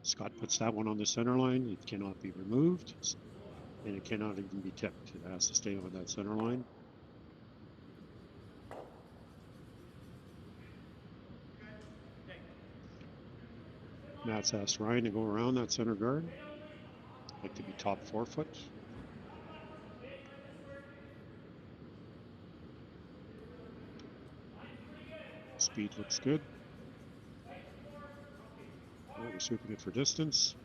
Scott puts that one on the center line. It cannot be removed. And it cannot even be tipped. It has to stay on that center line. Matt's asked Ryan to go around that center guard. Like to be top 4 foot. Speed looks good. Oh, we're sweeping it for distance.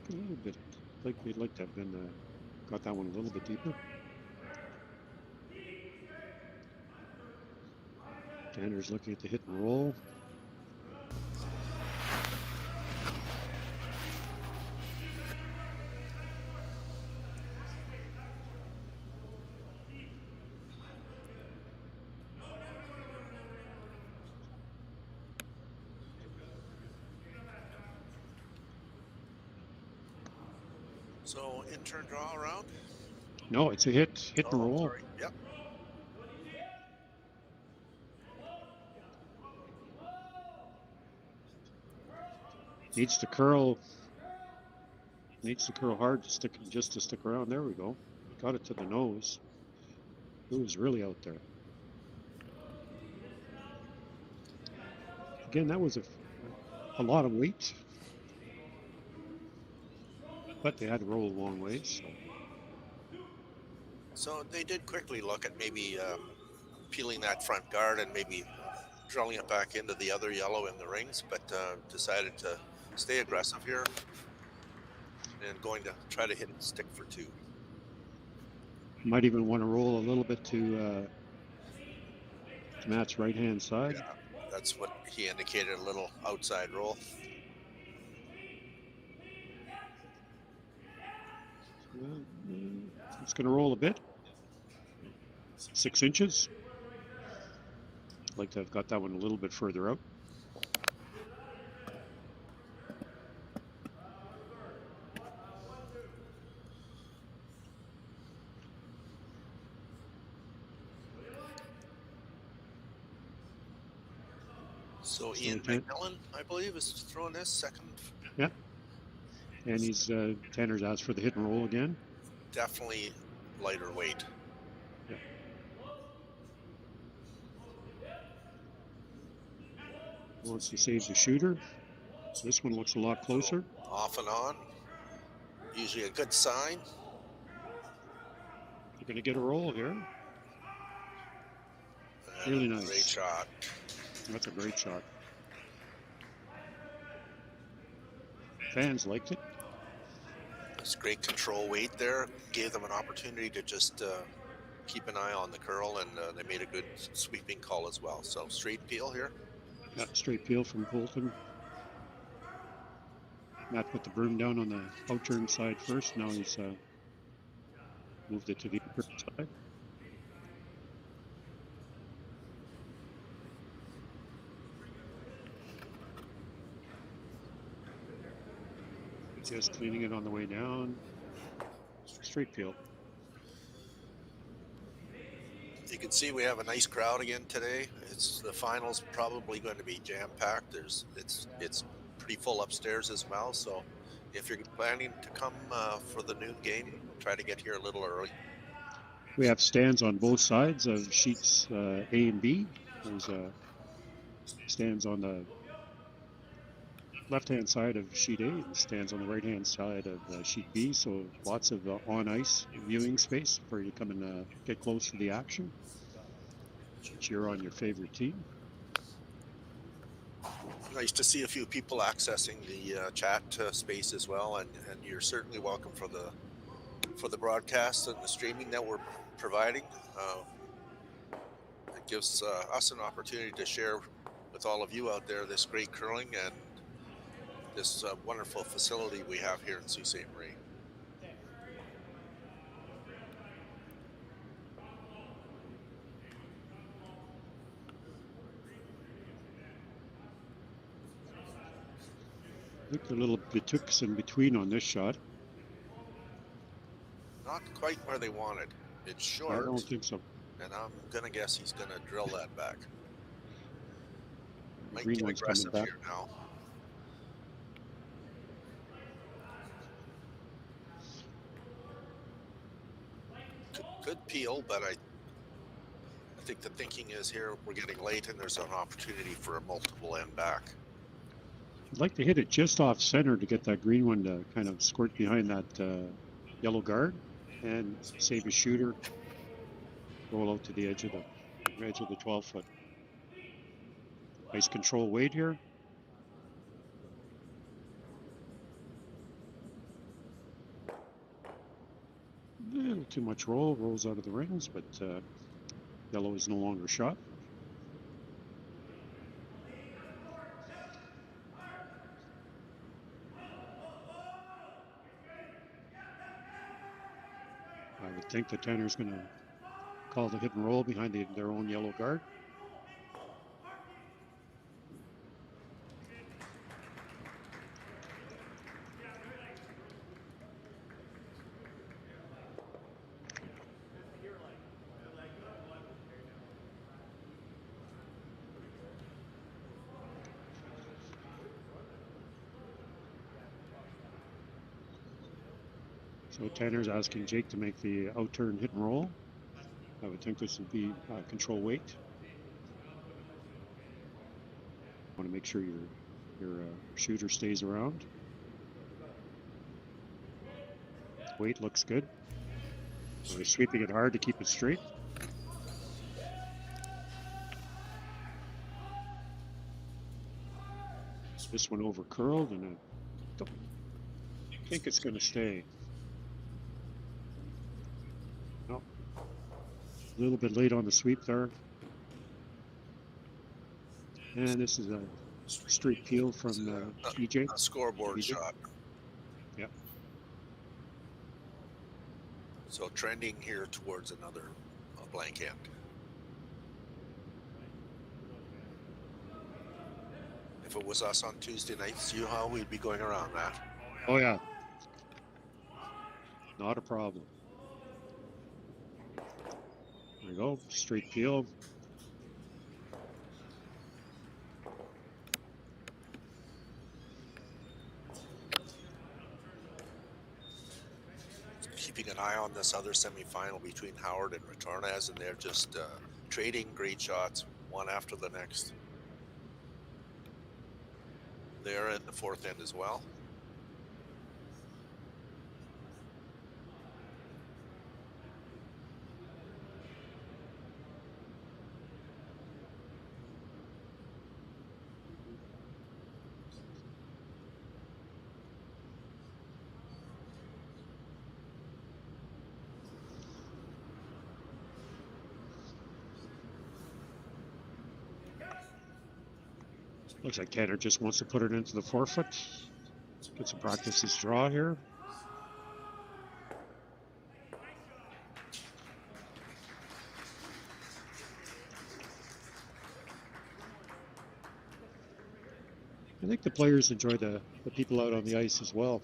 A little bit, like we'd like to have been got that one a little bit deeper. Tanner's looking at the hit and roll. So in turn draw around? No, it's a hit and roll. Sorry. Yep. Needs to curl. Needs to curl hard to stick, just to stick around. There we go. Got it to the nose. It was really out there. Again, that was a lot of weight. But they had to roll a long ways. So they did quickly look at maybe peeling that front guard and maybe drilling it back into the other yellow in the rings, but decided to stay aggressive here and going to try to hit and stick for 2. Might even want to roll a little bit to Matt's right-hand side. Yeah, that's what he indicated, a little outside roll. It's going to roll a bit. 6 inches. I'd like to have got that one a little bit further out. So Ian McMillan, I believe, is throwing this second. Yeah. And he's Tanner's asked for the hit and roll again. Definitely lighter weight. Yeah. Wants to save the shooter. This one looks a lot closer. Off and on. Usually a good sign. You're going to get a roll here. Really nice. Great shot. That's a great shot. Fans liked it. It's great control weight there. Gave them an opportunity to just keep an eye on the curl, and they made a good sweeping call as well. So straight peel here. Yeah, straight peel from Colton. Matt put the broom down on the outturn side first. Now he's moved it to the upper side. Just cleaning it on the way down. Straight peel. You can see we have a nice crowd again today. It's the finals, probably going to be jam-packed. It's pretty full upstairs as well. So if you're planning to come for the noon game, try to get here a little early. We have stands on both sides of sheets A and B. There's stands on the left-hand side of sheet A and stands on the right-hand side of sheet B. So lots of on-ice viewing space for you to come and get close to the action. Cheer on your favorite team. Nice to see a few people accessing the chat space as well, and you're certainly welcome for the broadcast and the streaming that we're providing. It gives us an opportunity to share with all of you out there this great curling and this wonderful facility we have here in Sault Ste. Marie. I think a little bit took some between on this shot. Not quite where they wanted. It's short. I don't think so. And I'm gonna guess he's gonna drill that back. Might Green get one's aggressive coming back. here now. Good peel, but I think the thinking is here we're getting late and there's an opportunity for a multiple end back. I'd like to hit it just off center to get that green one to kind of squirt behind that yellow guard and save a shooter. Roll out to the edge of the 12-foot. Nice control weight here. A little too much roll, rolls out of the rings, but yellow is no longer shot. I would think the Tanner's going to call the hit and roll behind their own yellow guard. So Tanner's asking Jake to make the out-turn hit and roll. I would think this would be control weight. Want to make sure your shooter stays around. Weight looks good. So he's sweeping it hard to keep it straight. This one over curled, and I don't think it's going to stay. No. A little bit late on the sweep there. And this is a straight peel from EJ. A scoreboard EJ. shot. Yep. So trending here towards another blank end. If it was us on Tuesday nights, you know how we'd be going around that. Oh yeah. Not a problem. There we go. Straight peel. Keeping an eye on this other semifinal between Howard and Retornaz, and they're just trading great shots, one after the next. They're in the fourth end as well. Looks like Tanner just wants to put it into the forefoot. Get some practice his draw here. I think the players enjoy the people out on the ice as well.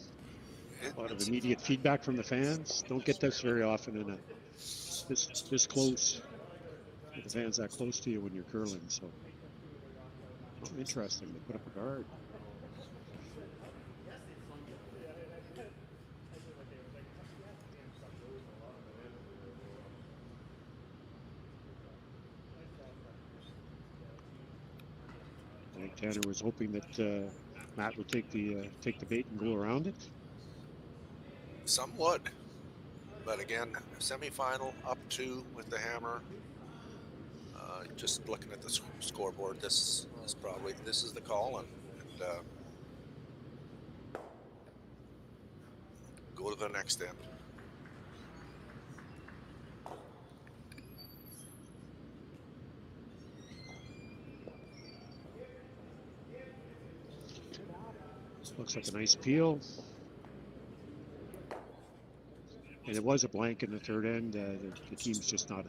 A lot of immediate feedback from the fans. Don't get this very often in this close. With the fans that close to you when you're curling, so. Oh, interesting. They put up a guard. I think Tanner was hoping that Matt would take the bait and go around it. Some would, but again, semifinal up 2 with the hammer. Just looking at the scoreboard, this is the call, and go to the next end. Looks like a nice peel. And it was a blank in the third end. The team's just not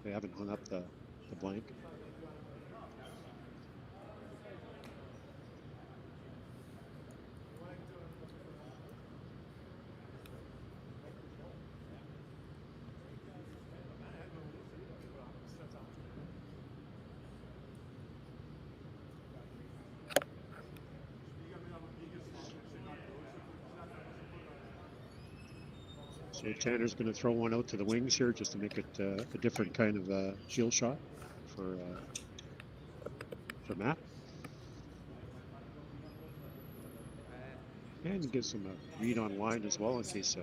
they haven't hung up the blank. So Tanner's going to throw one out to the wings here just to make it a different kind of shield shot for Matt. And he gives him a read on line as well in case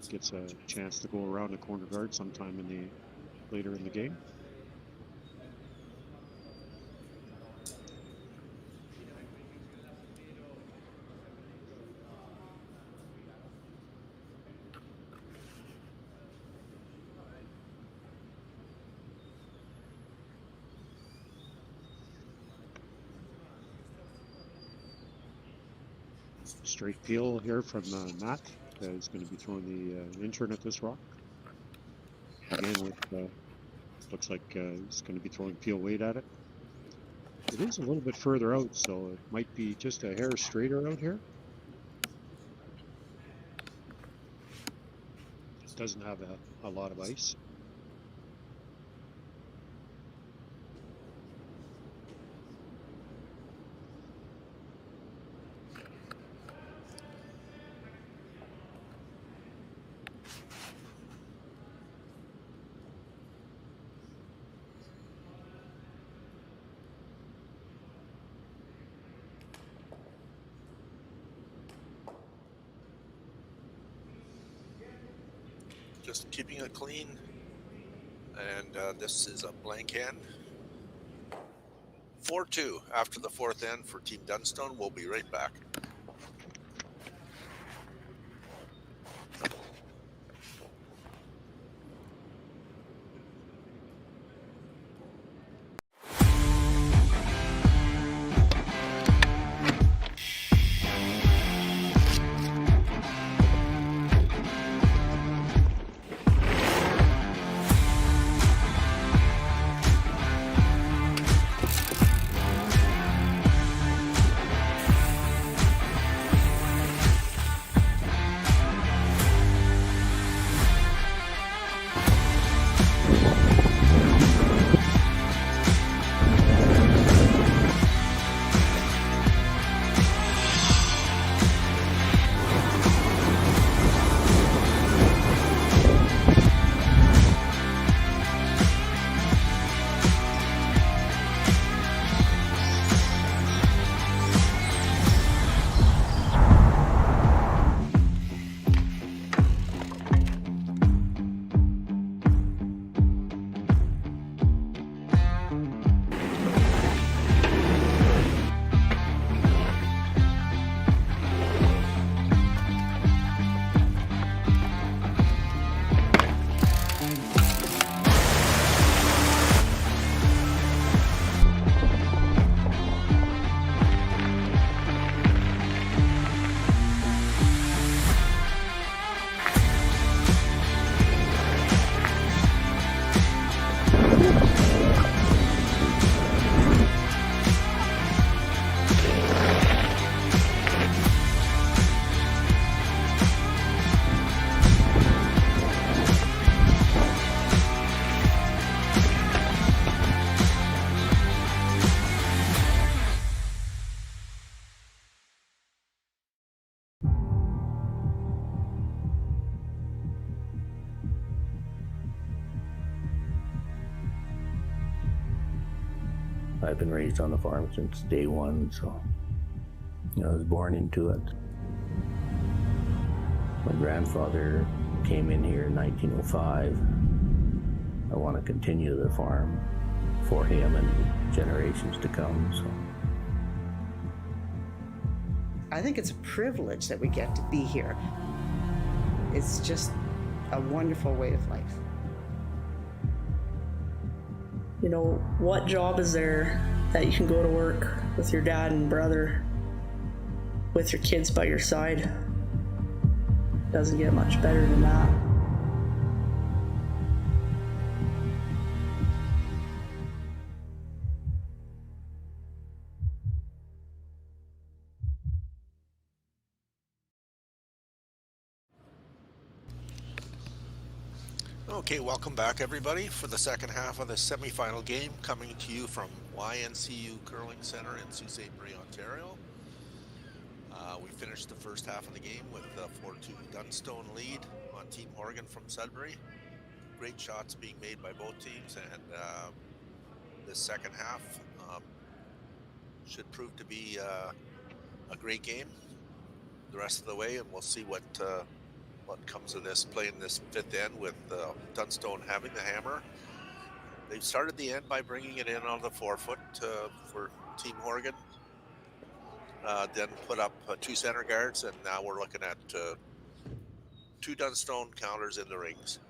he gets a chance to go around the corner guard sometime later in the game. Straight peel here from Matt. He's going to be throwing the intern at this rock. Again, with looks like he's going to be throwing peel weight at it. It is a little bit further out, so it might be just a hair straighter out here. It doesn't have a lot of ice. Just keeping it clean, and this is a blank end. 4-2 after the fourth end for Team Dunstone. We'll be right back. I've been raised on the farm since day one, so I was born into it. My grandfather came in here in 1905. I want to continue the farm for him and generations to come. So I think it's a privilege that we get to be here. It's just a wonderful way of life. You know, what job is there that you can go to work with your dad and brother, with your kids by your side? Doesn't get much better than that. Okay, welcome back everybody for the second half of the semifinal game, coming to you from YNCU Curling Center in Sault Ste. Marie, Ontario. We finished the first half of the game with a 4-2 Dunstone lead on Team Horgan from Sudbury. Great shots being made by both teams, and this second half should prove to be a great game the rest of the way, and we'll see what comes of this, playing this fifth end with Dunstone having the hammer. They started the end by bringing it in on the 4-foot for Team Horgan, then put up 2 center guards, and now we're looking at 2 Dunstone counters in the rings.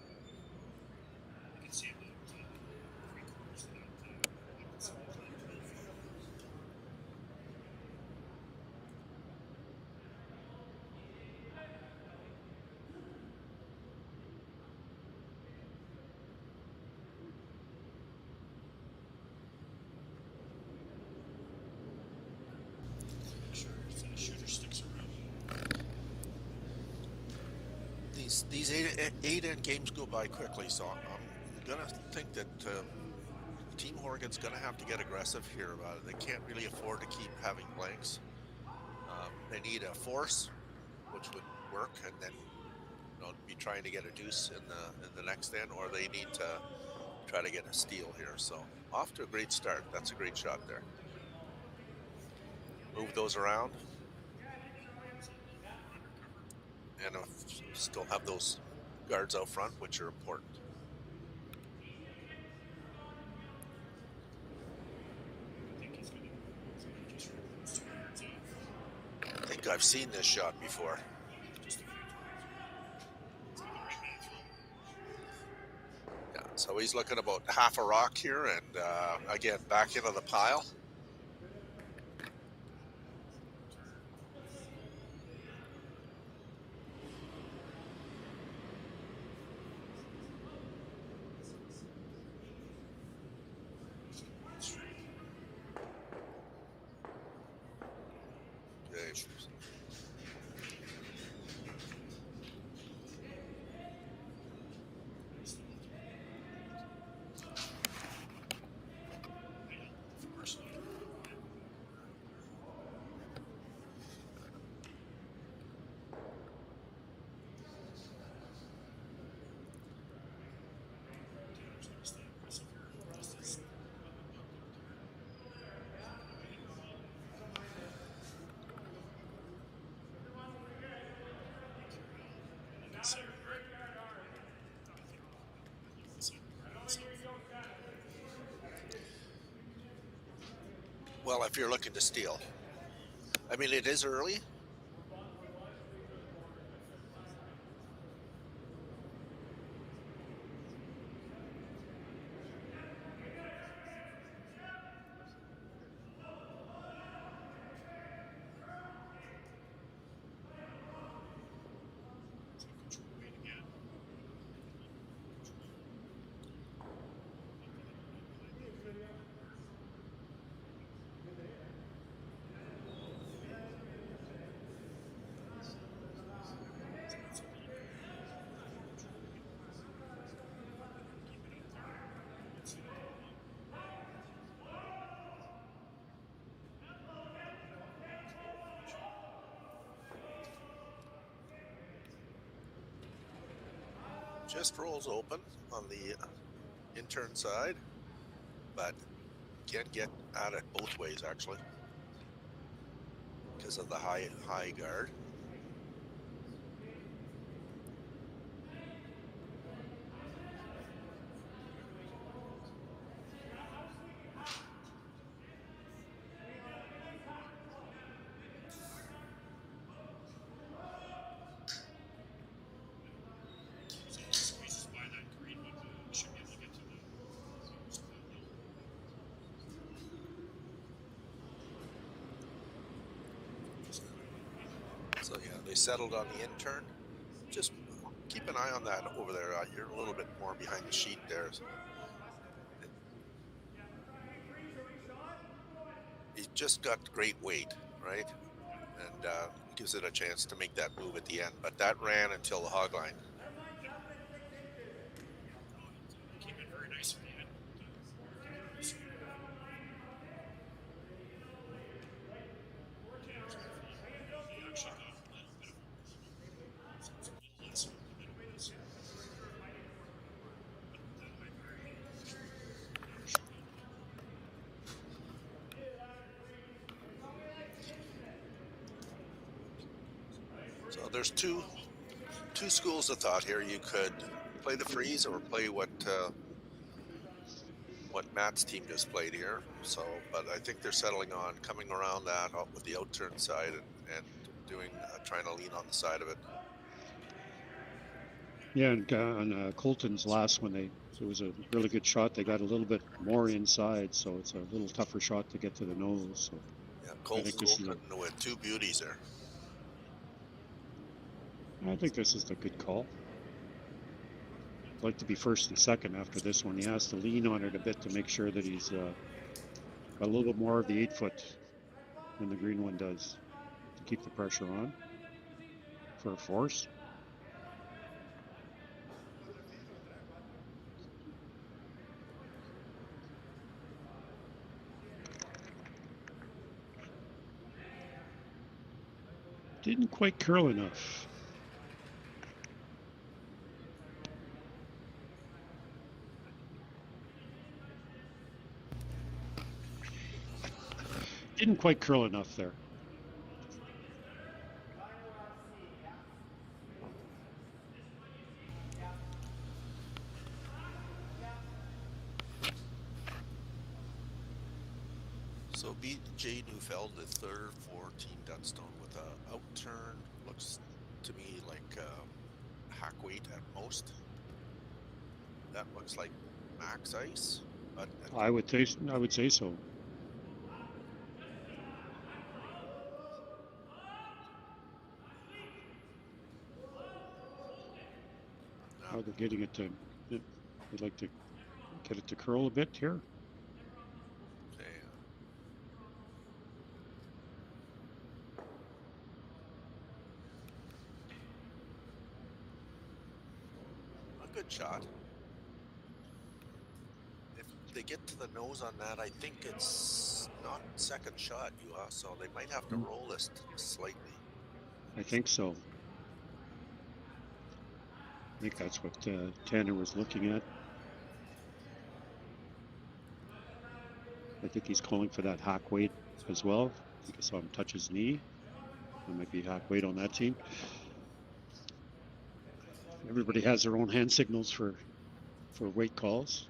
These eight end games go by quickly, so I'm gonna think that Team Horgan's gonna have to get aggressive here. They can't really afford to keep having blanks. They need a force, which would work, and then be trying to get a deuce in the next end, or they need to try to get a steal here. So off to a great start. That's a great shot there. Move those around. And still have those guards out front, which are important. I think I've seen this shot before. Yeah, so he's looking about half a rock here, and again, back into the pile. Well, if you're looking to steal. I mean, it is early. Just rolls open on the intern side, but can get at it both ways actually because of the high guard. So yeah, they settled on the intern. Just keep an eye on that over there. You're a little bit more behind the sheet there. He's just got great weight, right? And gives it a chance to make that move at the end. But that ran until the hog line. Came in very nice at the end. So there's two schools of thought here. You could play the freeze or play what Matt's team just played here. So, but I think they're settling on coming around that up with the outturn side and doing trying to lean on the side of it. Yeah, and on Colton's last one, it was a really good shot. They got a little bit more inside, so it's a little tougher shot to get to the nose. So yeah, Colton with two beauties there. I think this is a good call. I'd like to be first and second after this one. He has to lean on it a bit to make sure that he's got a little bit more of the 8-foot than the green one does to keep the pressure on for a force. Didn't quite curl enough. Didn't quite curl enough there. So BJ Neufeld, the third for Team Dunstone with a outturn. Looks to me like hack weight at most. That looks like max ice. But I would say so. How they're getting it to, they'd like to get it to curl a bit here. Okay. A good shot. If they get to the nose on that, I think it's not second shot, so they might have to roll this slightly. I think so. I think that's what Tanner was looking at. I think he's calling for that hack weight as well. I think I saw him touch his knee. There might be hack weight on that team. Everybody has their own hand signals for weight calls.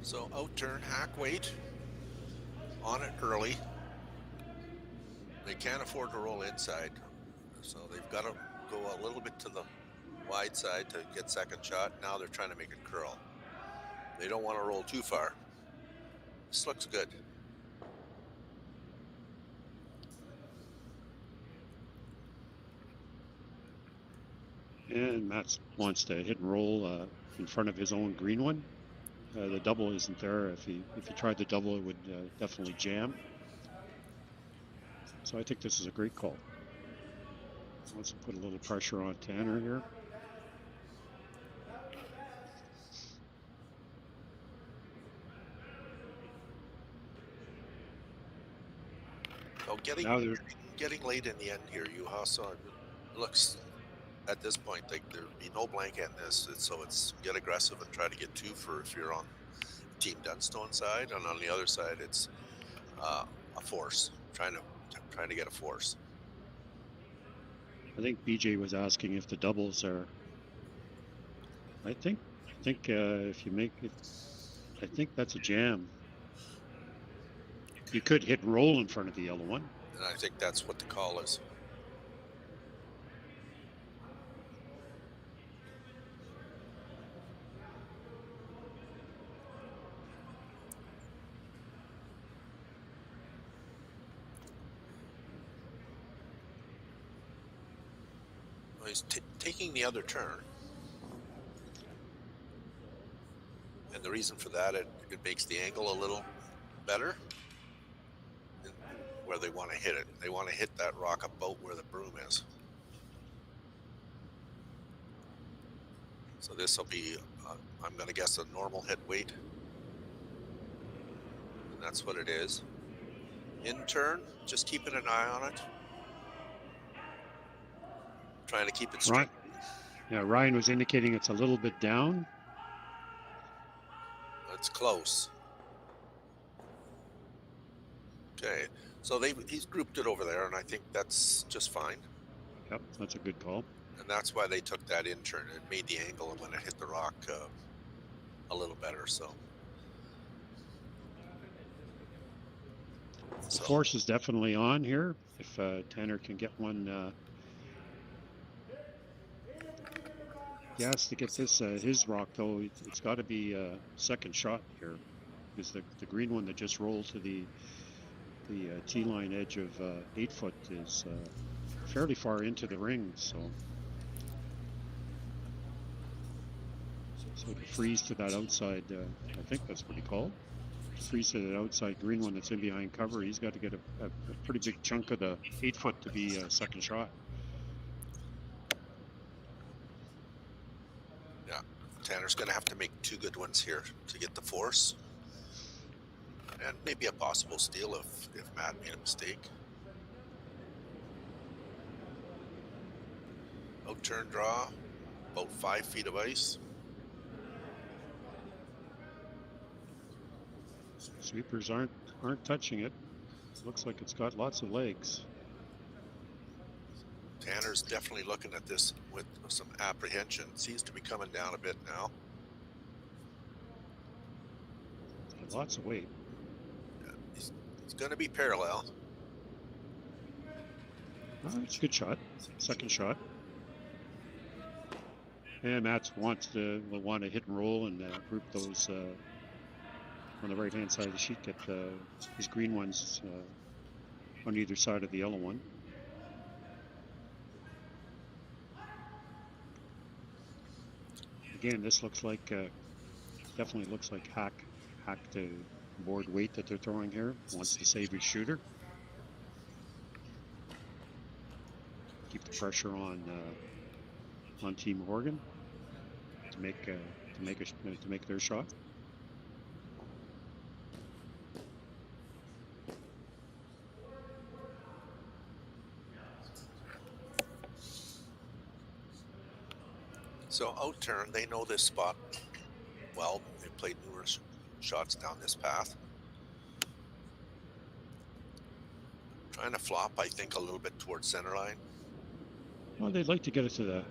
So out turn, hack weight, on it early. They can't afford to roll inside, so they've got to go a little bit to the wide side to get second shot. Now they're trying to make it curl. They don't want to roll too far. This looks good. And Matt wants to hit and roll in front of his own green one. The double isn't there. If he tried the double, it would definitely jam. So I think this is a great call. Wants to put a little pressure on Tanner here. Oh, getting late in the end here, you also looks at this point like there'd be no blanket in this, so it's get aggressive and try to get two for if you're on Team Dunstone side, and on the other side it's a force, trying to get a force. I think BJ was asking if the doubles are. I think if you make it, I think that's a jam. You could hit and roll in front of the yellow one. And I think that's what the call is. Well, he's taking the other turn. And the reason for that, it makes the angle a little better where they want to hit it. They want to hit that rock about where the broom is. So this will be, I'm going to guess, a normal hit weight. And that's what it is. In turn, just keeping an eye on it. Trying to keep it straight. Right. Yeah, Ryan was indicating it's a little bit down. It's close. Okay, so he's grouped it over there, and I think that's just fine. Yep, that's a good call. And that's why they took that in turn. It made the angle when it hit the rock a little better. So the force is definitely on here. If Tanner can get one, he has to get this his rock though. It's got to be a second shot here, because the green one that just rolled to the T-line edge of 8 foot is fairly far into the ring, so to freeze to that outside, I think that's what he called. Freeze to that outside green one that's in behind cover. He's got to get a pretty big chunk of the 8 foot to be a second shot. Yeah, Tanner's going to have to make two good ones here to get the force. And maybe a possible steal if Matt made a mistake. Out turn draw, about 5 feet of ice. Sweepers aren't touching it. Looks like it's got lots of legs. Tanner's definitely looking at this with some apprehension. Seems to be coming down a bit now. Lots of weight. It's going to be parallel. Oh, it's a good shot. Second shot. And Matt will want to hit and roll and group those on the right hand side of the sheet. Get his green ones on either side of the yellow one. Again, this looks like definitely looks like hack to board weight that they're throwing here. Wants to save his shooter. Keep the pressure on Team Horgan to make their shot. So out turn, they know this spot well. They played numerous shots down this path. Trying to flop, I think, a little bit towards center line. Well, they'd like to get it to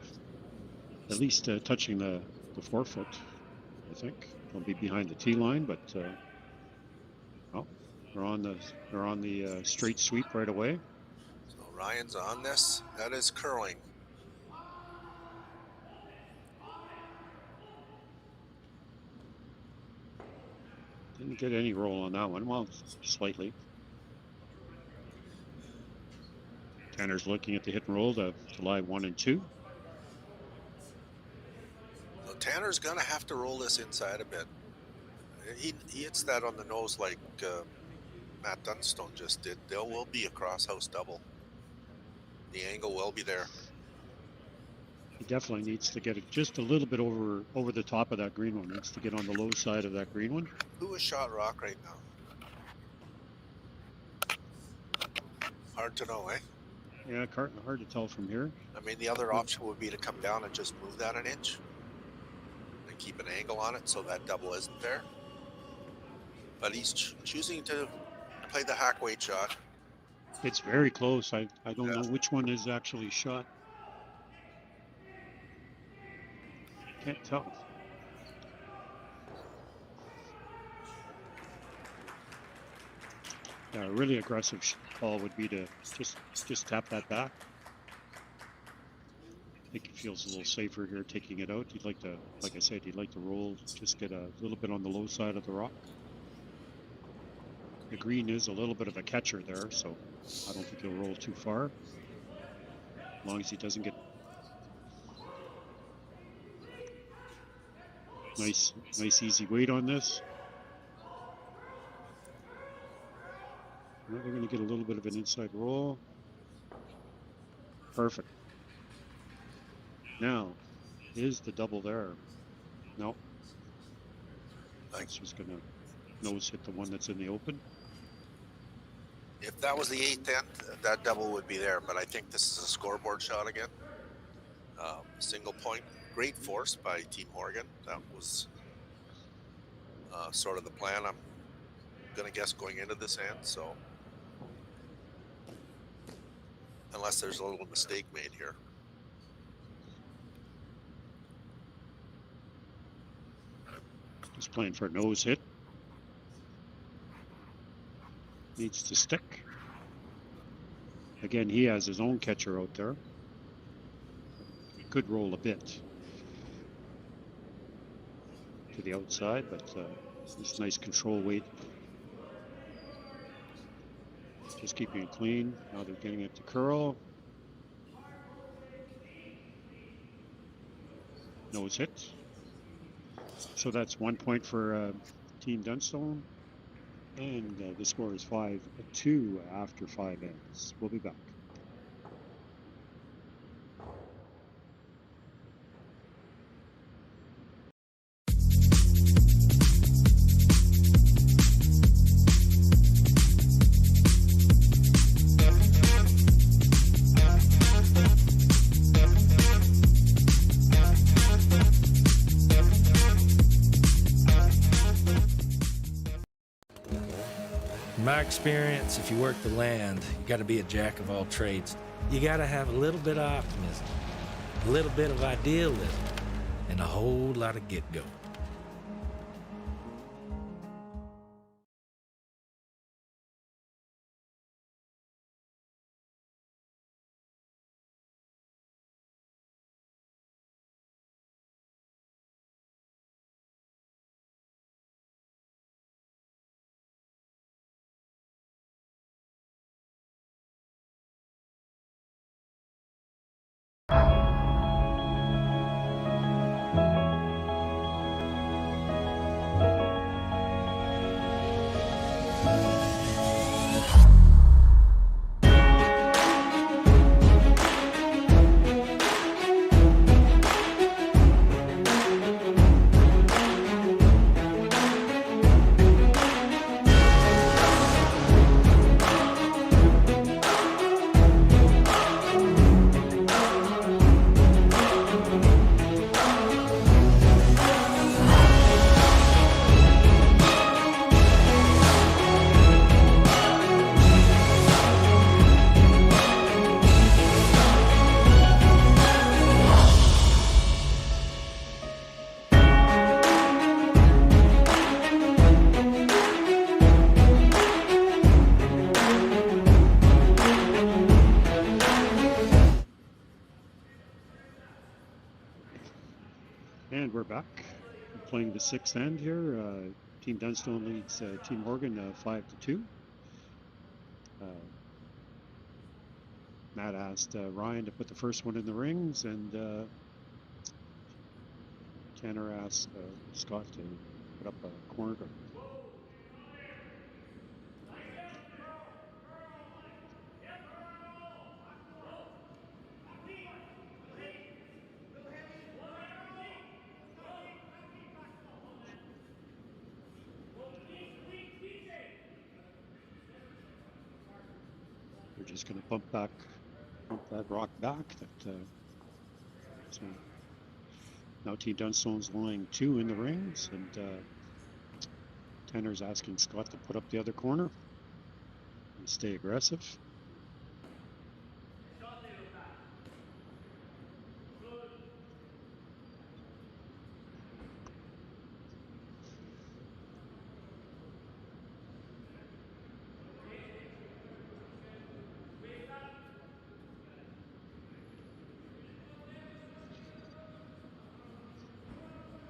at least touching the 4 foot, I think. They'll be behind the tee line, but they're on the straight sweep right away. So Ryan's on this. That is curling. Didn't get any roll on that one. Well, slightly. Tanner's looking at the hit and roll to lie 1 and 2. So Tanner's going to have to roll this inside a bit. He hits that on the nose like Matt Dunstone just did. There will be a cross-house double. The angle will be there. He definitely needs to get it just a little bit over the top of that green one. Needs to get on the low side of that green one. Who is shot rock right now? Hard to know, eh? Yeah, hard to tell from here. I mean, the other option would be to come down and just move that an inch and keep an angle on it so that double isn't there. But he's choosing to play the hack weight shot. It's very close. I don't know which one is actually shot. Can't tell. Yeah, a really aggressive ball would be to just tap that back. I think he feels a little safer here taking it out. He'd like to, like I said, he'd like to roll, just get a little bit on the low side of the rock. The green is a little bit of a catcher there, so I don't think he'll roll too far. As long as he doesn't get nice easy weight on this. Well, they're going to get a little bit of an inside roll. Perfect. Now, is the double there? No. That's just going to nose hit the one that's in the open. If that was the 8th end, that double would be there, but I think this is a scoreboard shot again. Single point. Great force by Team Horgan. That was sort of the plan, I'm going to guess, going into this end. So, unless there's a little mistake made here. Just playing for a nose hit. Needs to stick. Again, he has his own catcher out there. He could roll a bit to the outside, but it's nice control weight. Just keeping it clean. Now they're getting it to curl. Nose hit. So that's 1 point for Team Dunstone. And the score is 5-2 after 5 ends. We'll be back. In my experience, if you work the land, you got to be a jack of all trades. You got to have a little bit of optimism, a little bit of idealism, and a whole lot of get-go. we're back playing the sixth end here. Team Dunstone leads Team Horgan 5-2. Matt asked Ryan to put the first one in the rings, and Tanner asked Scott to put up a corner guard. We're just going to pump that rock back. So now Team Dunstone's lying 2 in the rings, and Tanner's asking Scott to put up the other corner and stay aggressive.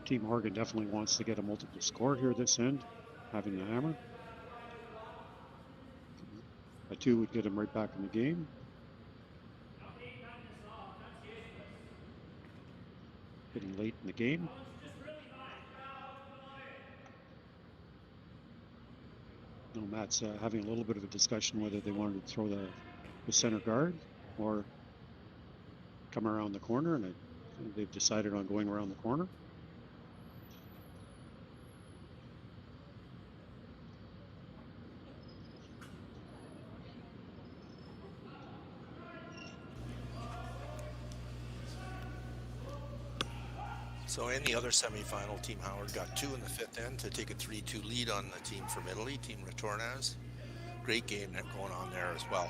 Team Horgan definitely wants to get a multiple score here this end, having the hammer. A 2 would get him right back in the game. Getting late in the game. No, Matt's having a little bit of a discussion whether they wanted to throw the center guard or come around the corner, and they've decided on going around the corner. So in the other semifinal, Team Howard got 2 in the 5th end to take a 3-2 lead on the team from Italy, Team Retornaz. Great game going on there as well.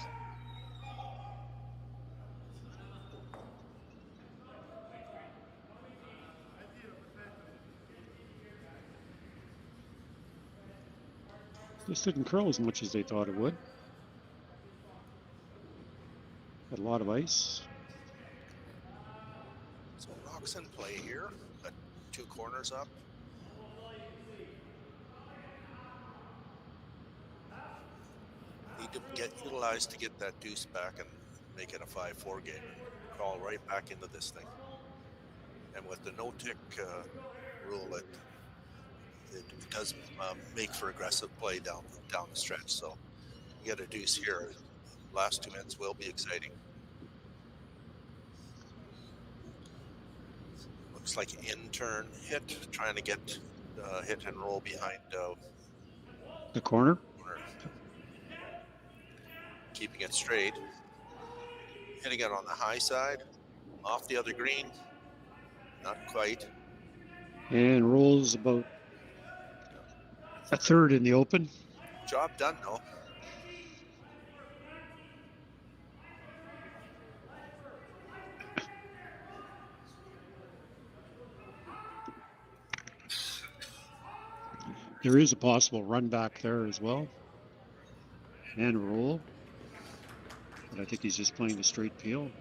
This didn't curl as much as they thought it would. Had a lot of ice. So rocks in play here. Got 2 corners up. Need to get utilized to get that deuce back and make it a 5-4 game. Crawl right back into this thing. And with the no-tick rule, it does make for aggressive play down the stretch. So you get a deuce here. Last 2 ends will be exciting. Looks like in-turn hit, trying to get hit and roll behind the corner. Keeping it straight. Hitting it on the high side. Off the other green. Not quite. And rolls about a third in the open. Job done, though. There is a possible run back there as well. And roll. But I think he's just playing the straight peel.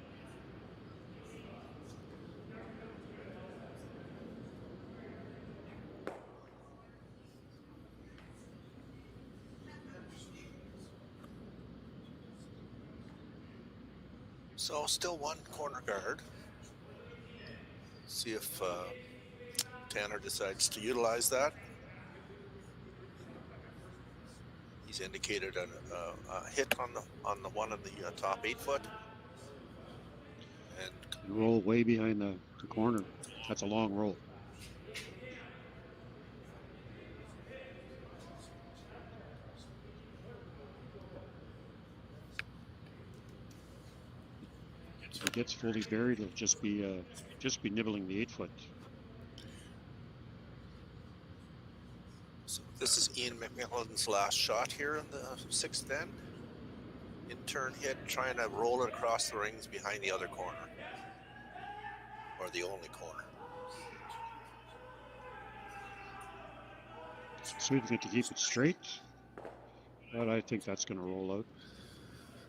So still 1 corner guard. See if Tanner decides to utilize that. He's indicated a hit on the one in the top 8 foot. And roll way behind the corner. That's a long roll. If it gets fully buried, it'll just be nibbling the 8 foot. So this is Ian McMillan's last shot here in the 6th end. In turn hit, trying to roll it across the rings behind the other corner. Or the only corner. Sweden to keep it straight. But I think that's going to roll out.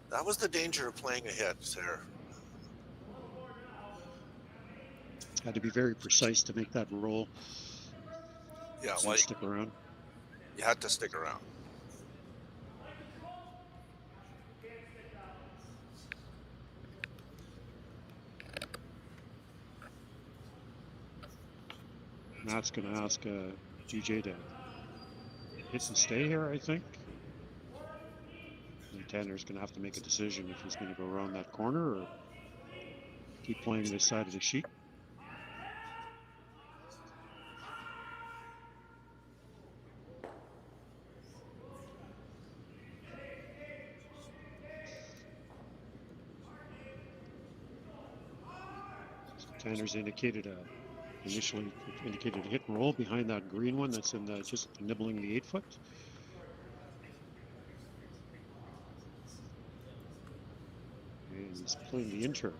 That was the danger of playing a hit there. Had to be very precise to make that roll. Yeah, So well, stick around. you had to stick around. Matt's going to ask DJ to hit and stay here, I think. And Tanner's going to have to make a decision if he's going to go around that corner or keep playing this side of the sheet. Tanner's indicated initially indicated a hit and roll behind that green one that's in the, just nibbling the 8-foot. And he's playing the inter.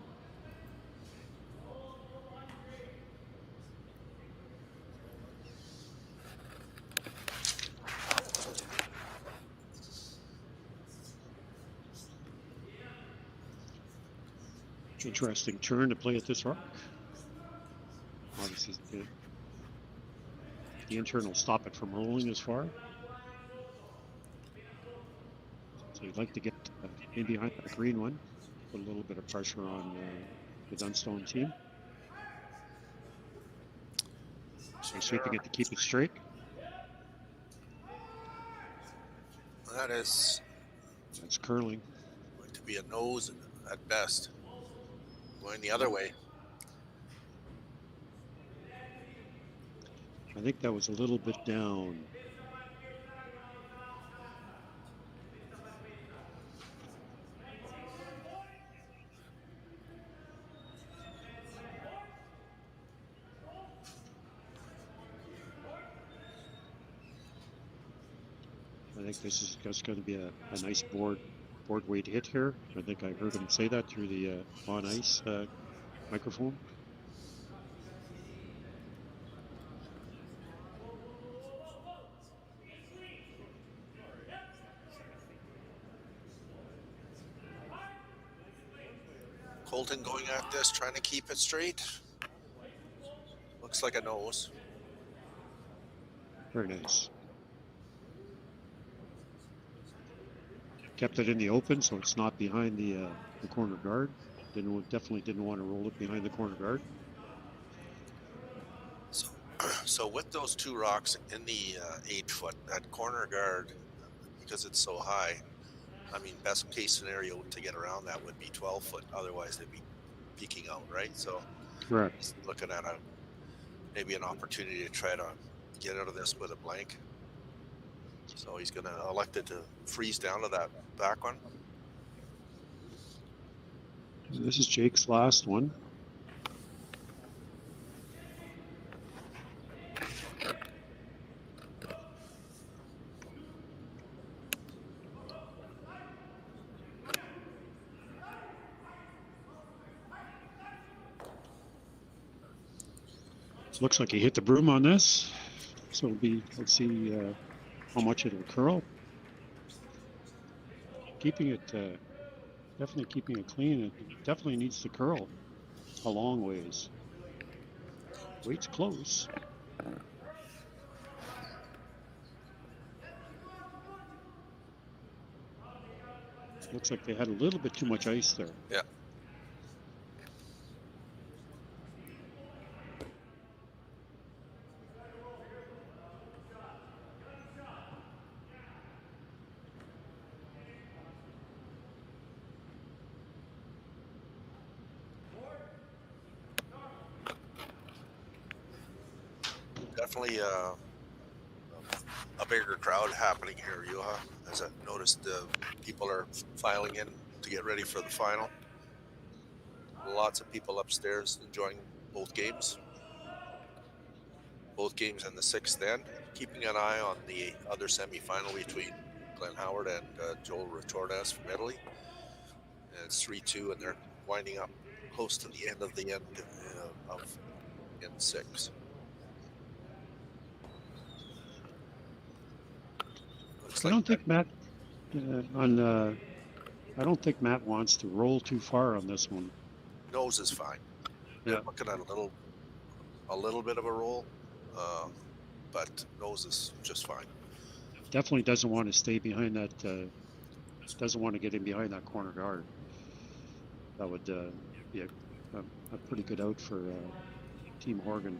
Interesting turn to play at this rock. Obviously, the intern will stop it from rolling as far. So you'd like to get in behind that green one, put a little bit of pressure on the Dunstone team. So sweeping it to keep it straight. That's curling. Going to be a nose at best. Going the other way. I think that was a little bit down. I think this is just going to be a nice board weight hit here. I think I heard him say that through the on ice microphone. Colton going at this, trying to keep it straight. Looks like a nose. Very nice. Kept it in the open, so it's not behind the corner guard. Definitely didn't want to roll it behind the corner guard. So with those two rocks in the 8-foot, that corner guard, because it's so high, I mean, best case scenario to get around that would be 12-foot. Otherwise, they'd be peeking out, right? So, correct. He's looking at maybe an opportunity to try to get out of this with a blank. So he's going to elect it to freeze down to that back one. This is Jake's last one. Looks like he hit the broom on this, so it'll be, let's see how much it'll curl. Keeping it, definitely keeping it clean. It definitely needs to curl a long ways. Weight's close. Looks like they had a little bit too much ice there. Yeah. Definitely a bigger crowd happening here, Juha. As I noticed, people are filing in to get ready for the final. Lots of people upstairs enjoying both games. Both games in the 6th end. Keeping an eye on the other semifinal between Glenn Howard and Joel Retordas from Italy. And it's 3-2, and they're winding up close to the end of N6. I don't think Matt I don't think Matt wants to roll too far on this one. Nose is fine. Yeah. Looking at a little a little bit of a roll, but nose is just fine. Definitely doesn't want to stay behind that. Doesn't want to get in behind that corner guard. That would be a pretty good out for Team Horgan.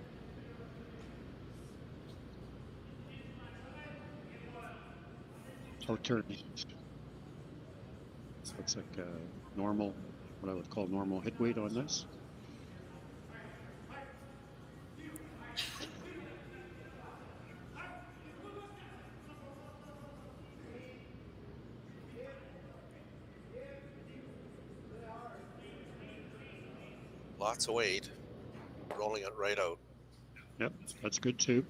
Out turn. Looks like normal, what I would call normal hit weight on this. Lots of weight, rolling it right out. Yep, that's good too.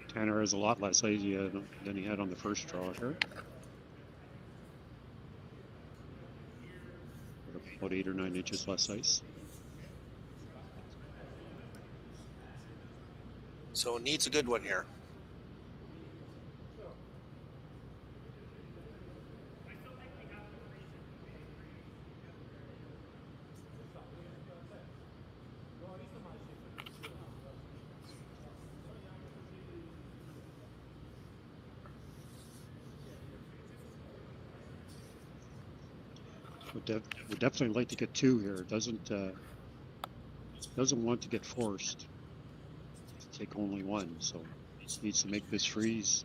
Tanner has a lot less ice than he had on the first draw here. About 8 or 9 inches less ice. So it needs a good one here. Would definitely like to get 2 here. Doesn't want to get forced to take only 1, so needs to make this freeze.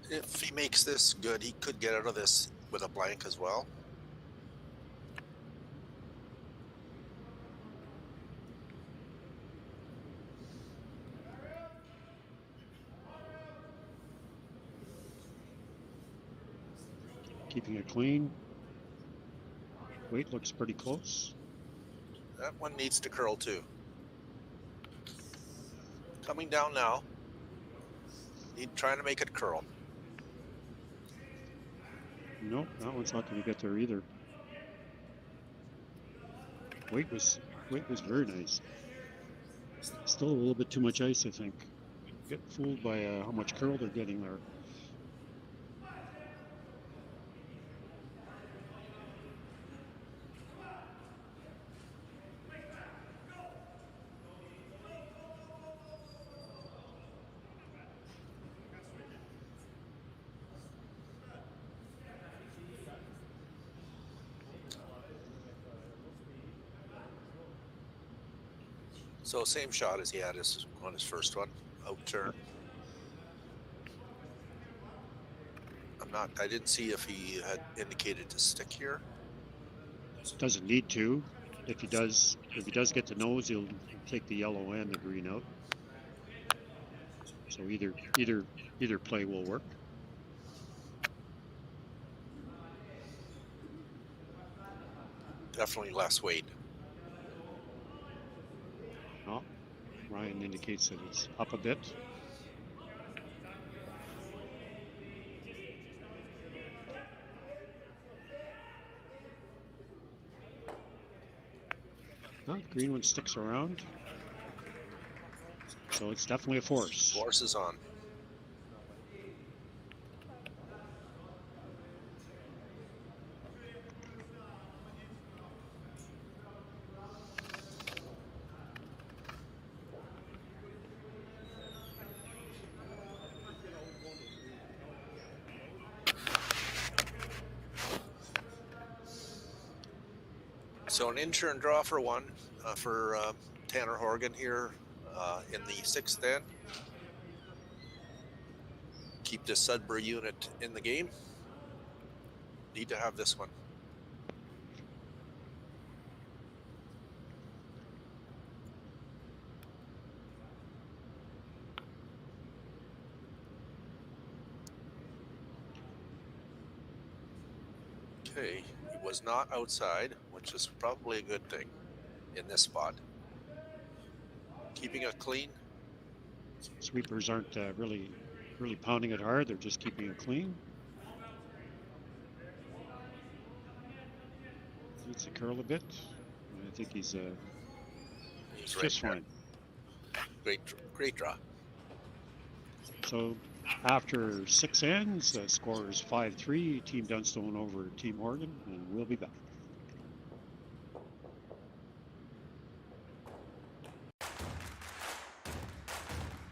If he makes this good, he could get out of this with a blank as well. Keeping it clean. Weight looks pretty close. That one needs to curl too. Coming down now. Trying to make it curl. Nope, that one's not going to get there either. Weight was very nice. Still a little bit too much ice, I think. Get fooled by how much curl they're getting there. So same shot as he had on his first one, out turn. I didn't see if he had indicated to stick here. Doesn't need to. If he does get the nose, he'll take the yellow and the green out. So either play will work. Definitely less weight. Oh, Ryan indicates that it's up a bit. Oh, green one sticks around. So it's definitely a force. Force is on. So an in-turn draw for 1 for Tanner Horgan here in the 6th end. Keep this Sudbury unit in the game. Need to have this one. Okay, he was not outside, which is probably a good thing in this spot. Keeping it clean. Sweepers aren't really pounding it hard. They're just keeping it clean. Needs to curl a bit. I think he's He's just right fine. Great draw. So After 6 ends, the score is 5-3, Team Dunstone over Team Horgan, and we'll be back.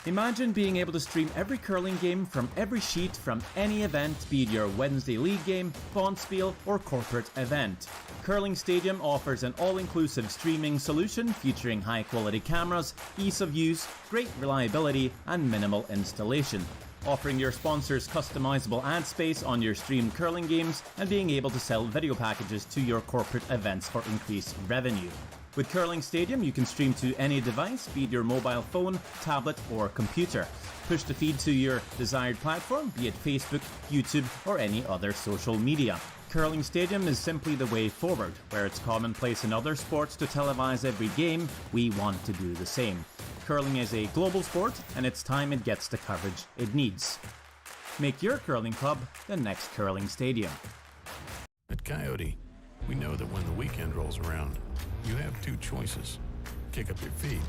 Imagine being able to stream every curling game from every sheet from any event, be it your Wednesday league game, bonspiel, or corporate event. Curling Stadium offers an all-inclusive streaming solution featuring high-quality cameras, ease of use, great reliability, and minimal installation. Offering your sponsors customizable ad space on your streamed curling games and being able to sell video packages to your corporate events for increased revenue. With Curling Stadium, you can stream to any device, be it your mobile phone, tablet, or computer. Push the feed to your desired platform, be it Facebook, YouTube, or any other social media. Curling Stadium is simply the way forward. Where it's commonplace in other sports to televise every game, we want to do the same. Curling is a global sport, and it's time it gets the coverage it needs. Make your curling club the next Curling Stadium. At Coyote, we know that when the weekend rolls around, you have two choices. Kick up your feet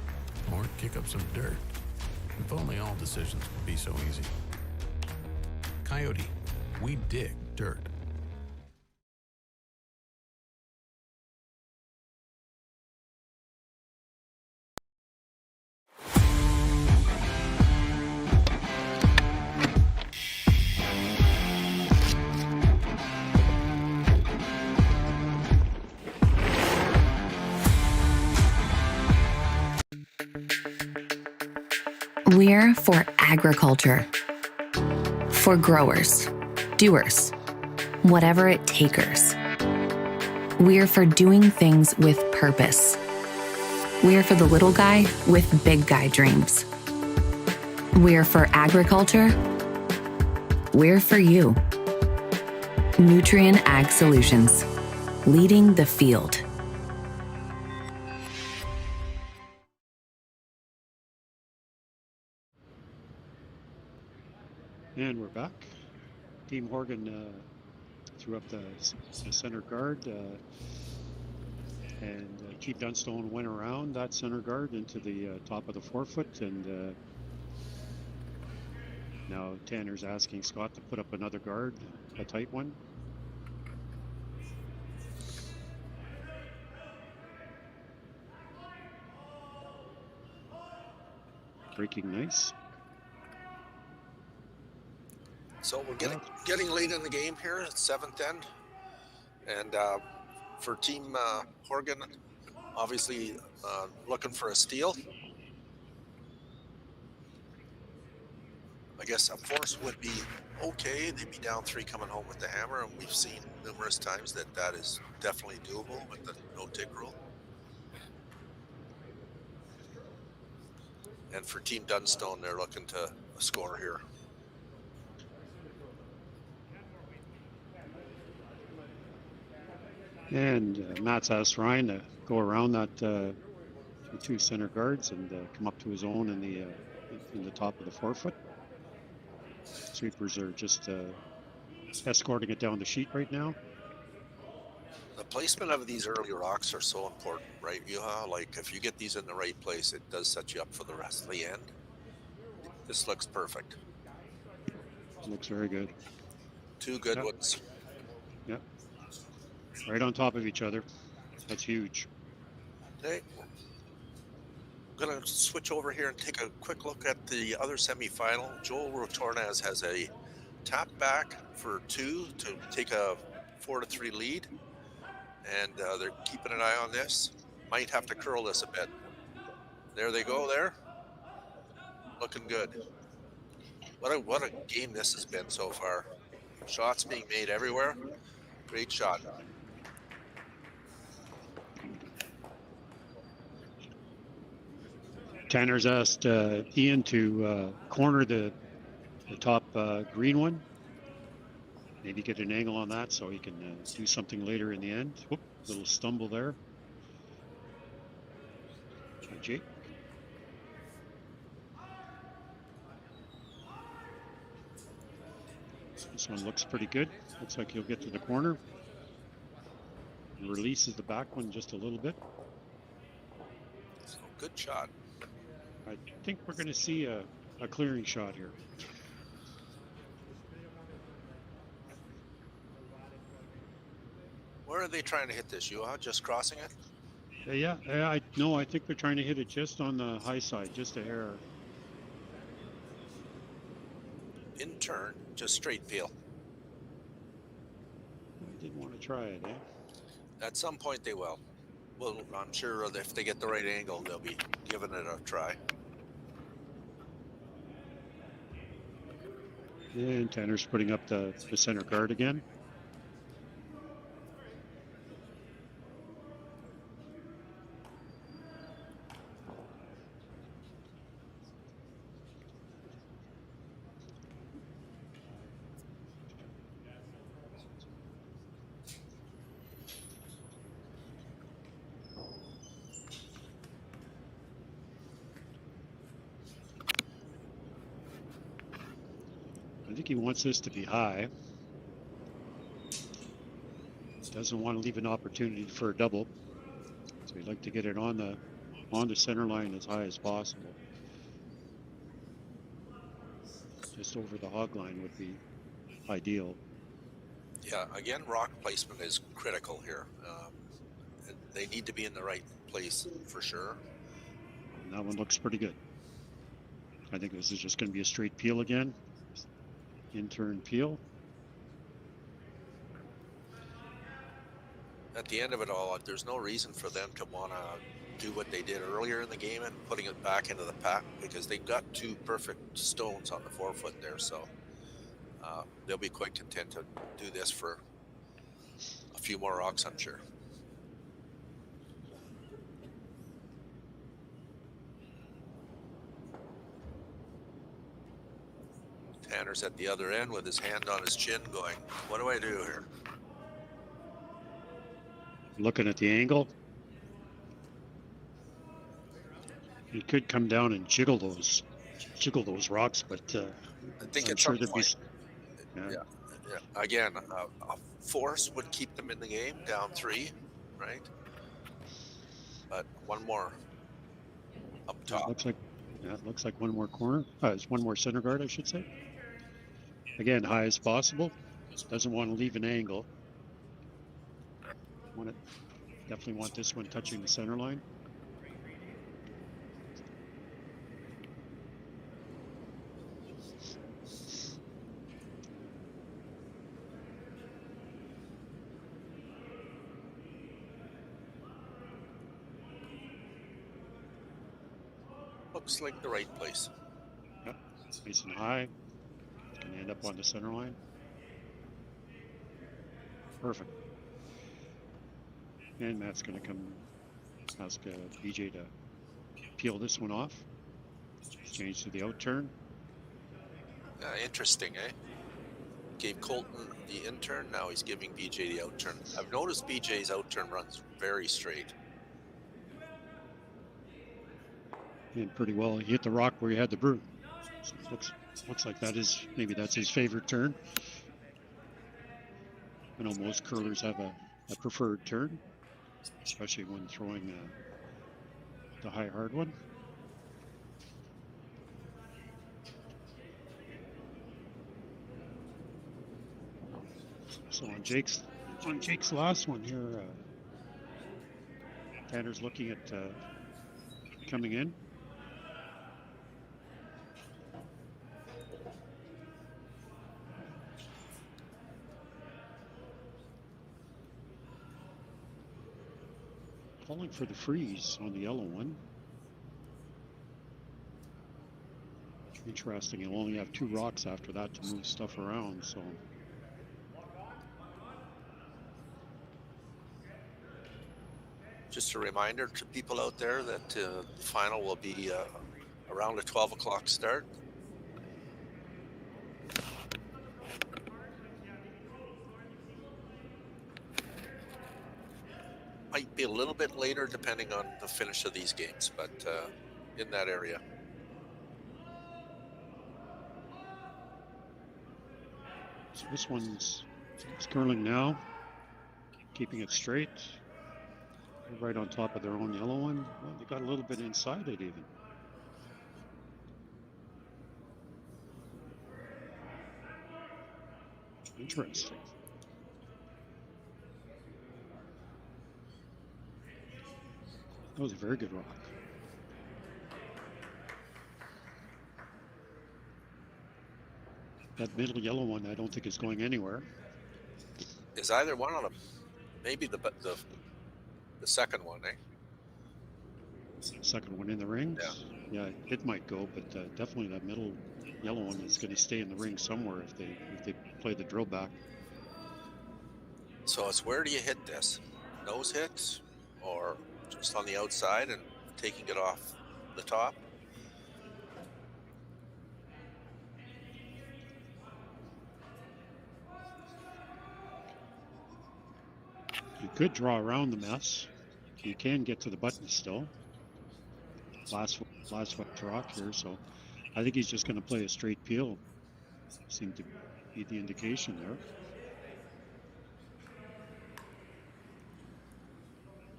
or kick up some dirt. If only all decisions would be so easy. Coyote, we dig dirt. We're for agriculture. For growers, doers, whatever it takers. We're for doing things with purpose. We're for the little guy with big guy dreams. We're for agriculture. We're for you. Nutrien Ag Solutions, leading the field. And we're back. Team Horgan threw up the center guard, and Team Dunstone went around that center guard into the top of the forefoot, and now Tanner's asking Scott to put up another guard, a tight one. Breaking nice. So we're getting late in the game here at 7th end, and for Team Horgan, obviously looking for a steal. I guess a force would be okay. They'd be down 3 coming home with the hammer, and we've seen numerous times that that is definitely doable with the no-tick rule. And for Team Dunstone, they're looking to score here. And Matt's asked Ryan to go around that the 2 center guards and come up to his own in the top of the forefoot. Sweepers are just escorting it down the sheet right now. The placement of these early rocks are so important, right? Like if you get these in the right place, it does set you up for the rest of the end. This looks perfect. Looks very good. 2 good ones. Yep. Right on top of each other. That's huge. Okay. I'm going to switch over here and take a quick look at the other semifinal. Joel Rotornaz has a tap back for 2 to take a 4-3 lead. And they're keeping an eye on this. Might have to curl this a bit. There they go there. Looking good. What a game this has been so far. Shots being made everywhere. Great shot. Tanner's asked Ian to corner the top green one. Maybe get an angle on that so he can do something later in the end. Whoop, little stumble there. Try Jake. This one looks pretty good. Looks like he'll get to the corner. And releases the back one just a little bit. Good shot. I think we're going to see a clearing shot here. they trying to hit this? You just crossing it? I think they're trying to hit it just on the high side, just a hair. In turn, just straight peel. I didn't want to try it, eh? At some point they will. Well, I'm sure if they get the right angle, they'll be giving it a try. And Tanner's putting up the center guard again. I think he wants this to be high. Doesn't want to leave an opportunity for a double. So he'd like to get it on the center line as high as possible. Just over the hog line would be ideal. Yeah, again, rock placement is critical here. They need to be in the right place for sure. And that one looks pretty good. I think this is just going to be a straight peel again. In-turn peel. At the end of it all, there's no reason for them to want to do what they did earlier in the game and putting it back into the pack, because they've got two perfect stones on the forefoot there. So they'll be quite content to do this for a few more rocks, I'm sure. Tanner's at the other end with his hand on his chin going, what do I do here? Looking at the angle. He could come down and jiggle those rocks, but I think I'm at sure some there'd point, be. Yeah. Again, a force would keep them in the game, down 3, right? But one more up top. It looks like one more corner. It's one more center guard, I should say. Again, high as possible. Doesn't want to leave an angle. Definitely want this one touching the center line. Looks like the right place. Yep, nice and high. It's going to end up on the center line. Perfect. And Matt's going to come ask BJ to peel this one off. Change to the out turn. Interesting, eh? Gave Colton the in turn, now he's giving BJ the out turn. I've noticed BJ's out turn runs very straight. And pretty well, he hit the rock where he had the broom. So looks like maybe that's his favorite turn. I know most curlers have a preferred turn, especially when throwing the high hard one. So on Jake's last one here, Tanner's looking at coming in. Calling for the freeze on the yellow one. Interesting, you'll only have 2 rocks after that to move stuff around, so. Just a reminder to people out there that the final will be around a 12 o'clock start. Might be a little bit later depending on the finish of these games, but in that area. So this one's curling now, keeping it straight. They're right on top of their own yellow one. Well, they got a little bit inside it even. Interesting. That was a very good rock. That middle yellow one, I don't think is going anywhere. Is either one of them? Maybe the second one, eh? Second one in the rings. Yeah, it might go, but definitely that middle yellow one is going to stay in the ring somewhere if they play the drill back. So it's where do you hit this? Nose hit, or just on the outside and taking it off the top? You could draw around the mess. You can get to the button still. Last foot rock here, so I think he's just going to play a straight peel. Seemed to be the indication there.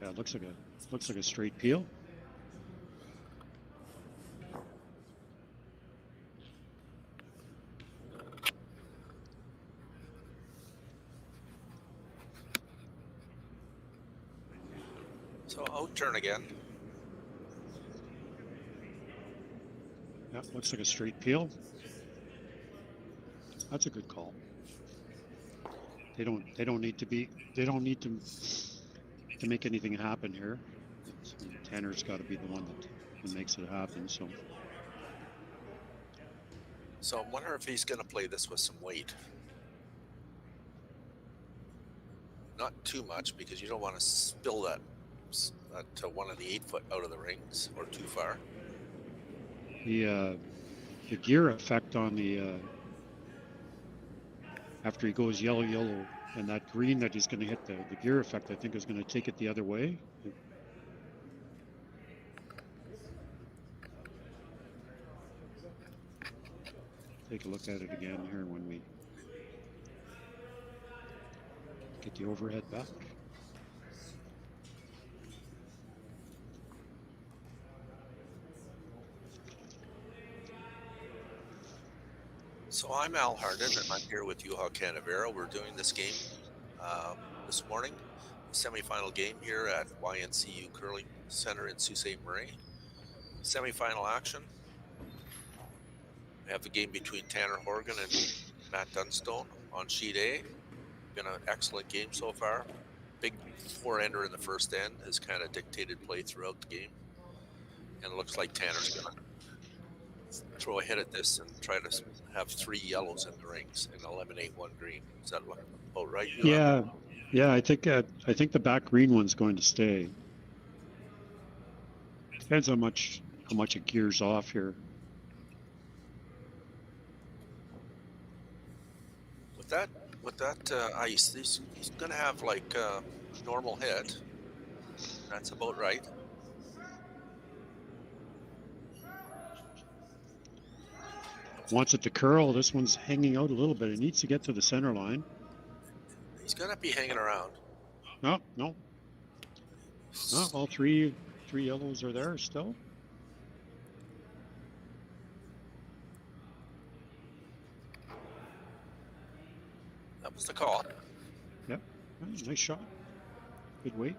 Yeah, it looks like a straight peel. So out turn again. Yeah, looks like a straight peel. That's a good call. They don't need to make anything happen here. Tanner's got to be the one that makes it happen. So I wonder if he's going to play this with some weight. Not too much, because you don't want to spill that to one of the 8 foot out of the rings or too far. The gear effect on the after he goes yellow, and that green that he's going to hit, the gear effect, I think, is going to take it the other way. Take a look at it again here when we get the overhead back. So I'm Al Harden, and I'm here with Juha Canavera. We're doing this game this morning, semifinal game here at YNCU Curling Center in Sault Ste. Marie. Semifinal action. We have the game between Tanner Horgan and Matt Dunstone on sheet A. Been an excellent game so far. Big 4-ender in the first end has kind of dictated play throughout the game. And it looks like Tanner's going to throw a hit at this and try to have 3 yellows in the rings and eliminate 1 green. Does that look about right? Yeah. I think the back green one's going to stay. Depends how much it gears off here. With that ice, he's going to have like a normal hit. That's about right. Wants it to curl. This one's hanging out a little bit. It needs to get to the center line. He's going to be hanging around. No. All three yellows are there still. That was the call. Yep. Nice shot. Good weight.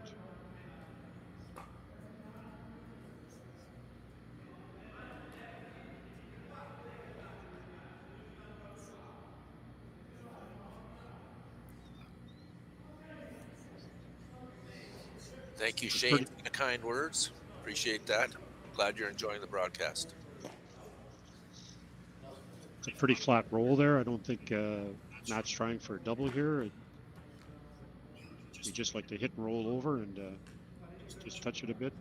Thank you, Shane, for the kind words. Appreciate that. Glad you're enjoying the broadcast. It's a pretty flat roll there. I don't think Matt's trying for a double here. We just like to hit and roll over and just touch it a bit.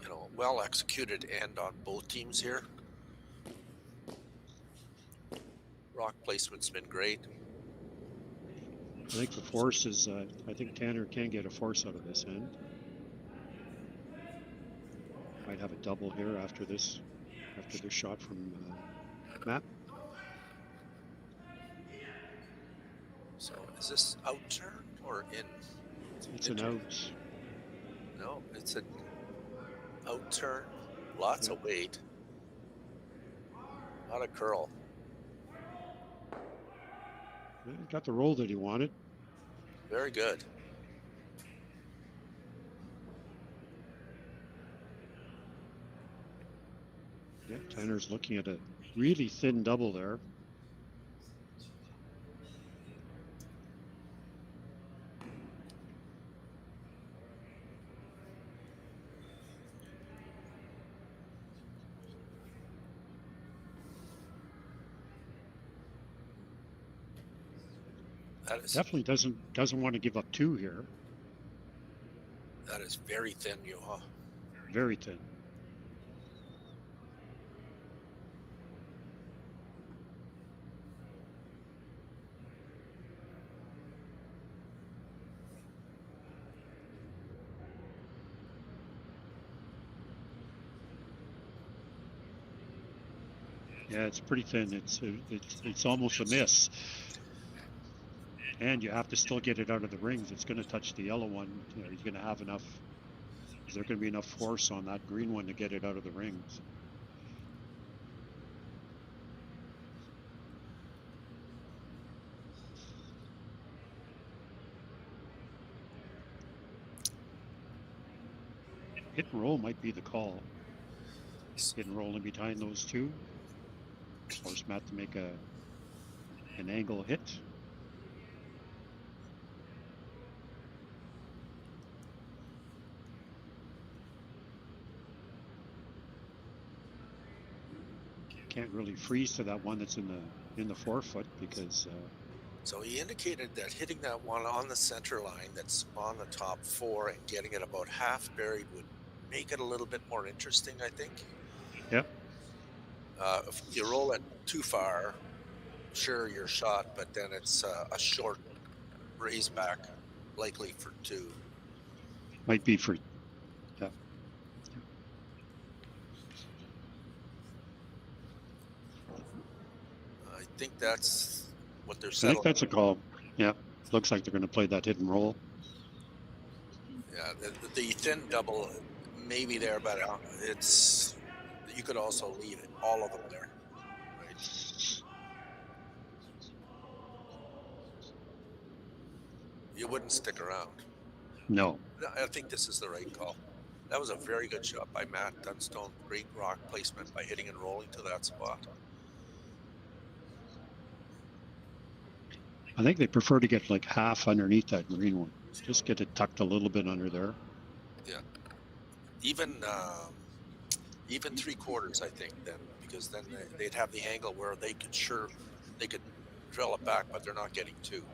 You know, well executed end on both teams here. Rock placement's been great. I think the force is, I think Tanner can get a force out of this end. Might have a double here after this shot from Matt. So is this out turn or in? It's an out. No, it's an out turn. Lots of weight. Not a curl. Got the roll that he wanted. Very good. Yeah, Tanner's looking at a really thin double there. That is Definitely doesn't want to give up two here. that is very thin, huh? Very thin. Yeah, it's pretty thin. It's almost a miss. And you have to still get it out of the rings. It's going to touch the yellow one. You know, he's going to have enough. Is there going to be enough force on that green one to get it out of the rings? Hit and roll might be the call. Hit and roll in behind those two. Force Matt to make an angle hit. Can't really freeze to that one that's in the forefoot because. So he indicated that hitting that one on the center line that's on the top four and getting it about half buried would make it a little bit more interesting, I think. Yep. If you roll it too far, sure, you're shot, but then it's a short raise back, likely for two. Might be for. Yeah. I think that's what they're I settling. think that's a call. Yeah. Looks like they're going to play that hit and roll. Yeah, the thin double may be there, but it's you could also leave all of them there, right? You wouldn't stick around. No. I think this is the right call. That was a very good shot by Matt Dunstone. Great rock placement by hitting and rolling to that spot. I think they prefer to get like half underneath that green one. Just get it tucked a little bit under there. Yeah. Even 3/4, I think, then, because then they'd have the angle where they could drill it back, but they're not getting two.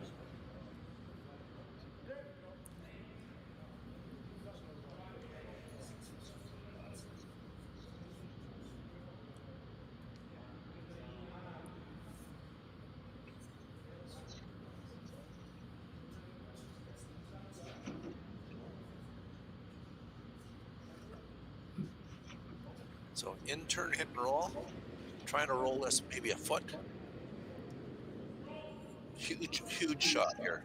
So in turn hit and roll, trying to roll this maybe a foot. Huge shot here.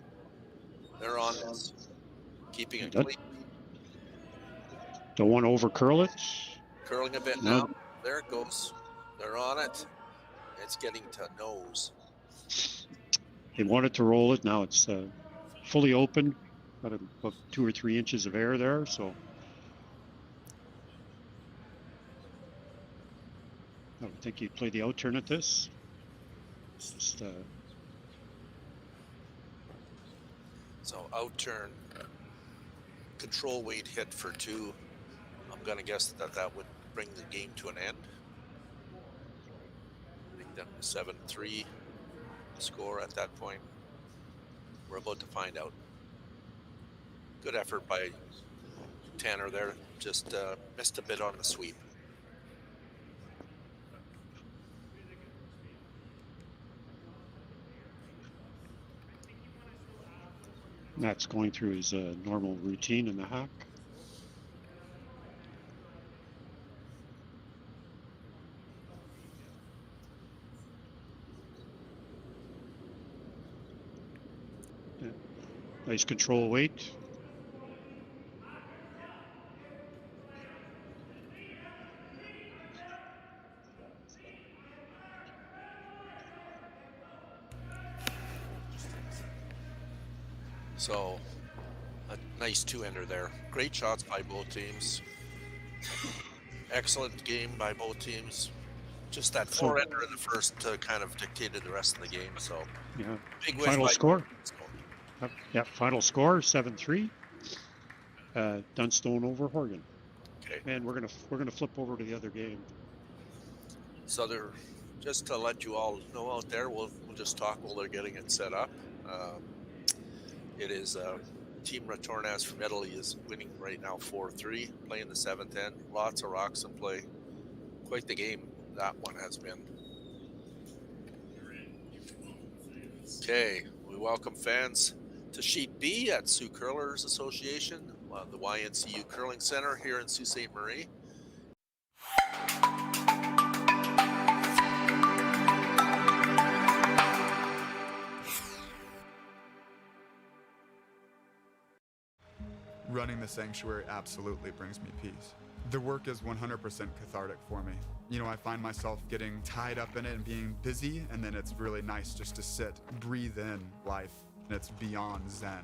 They're on this, keeping it clean. Don't want to over curl it. Curling a bit now. There it goes. They're on it. It's getting to nose. They wanted to roll it. Now it's fully open. Got about 2 or 3 inches of air there. So I would think you'd play the out turn at this. Just, so out turn, control weight hit for two. I'm going to guess that would bring the game to an end. I think that was 7-3 score at that point. We're about to find out. Good effort by Tanner there. Just missed a bit on the sweep. That's going through his normal routine in the hack. Yeah. Nice control weight. So a nice two-ender there. Great shots by both teams. Excellent game by both teams. Just that So- four-ender in the first kind of dictated the rest of the game. So Yeah. big win Final by score? Dunstone. Yeah, final score 7-3. Dunstone over Horgan. Okay. And we're gonna flip over to the other game. So they're just to let you all know out there, we'll just talk while they're getting it set up. It is Team Retornas from Italy is winning right now 4-3, playing the 7th end. Lots of rocks in play. Quite the game that one has been. Okay, we welcome fans to Sheet B at Sioux Curlers Association, the YNCU Curling Center here in Sault Ste. Marie. Running the sanctuary absolutely brings me peace. The work is 100% cathartic for me. You know, I find myself getting tied up in it and being busy, and then it's really nice just to sit, breathe in life, and it's beyond zen.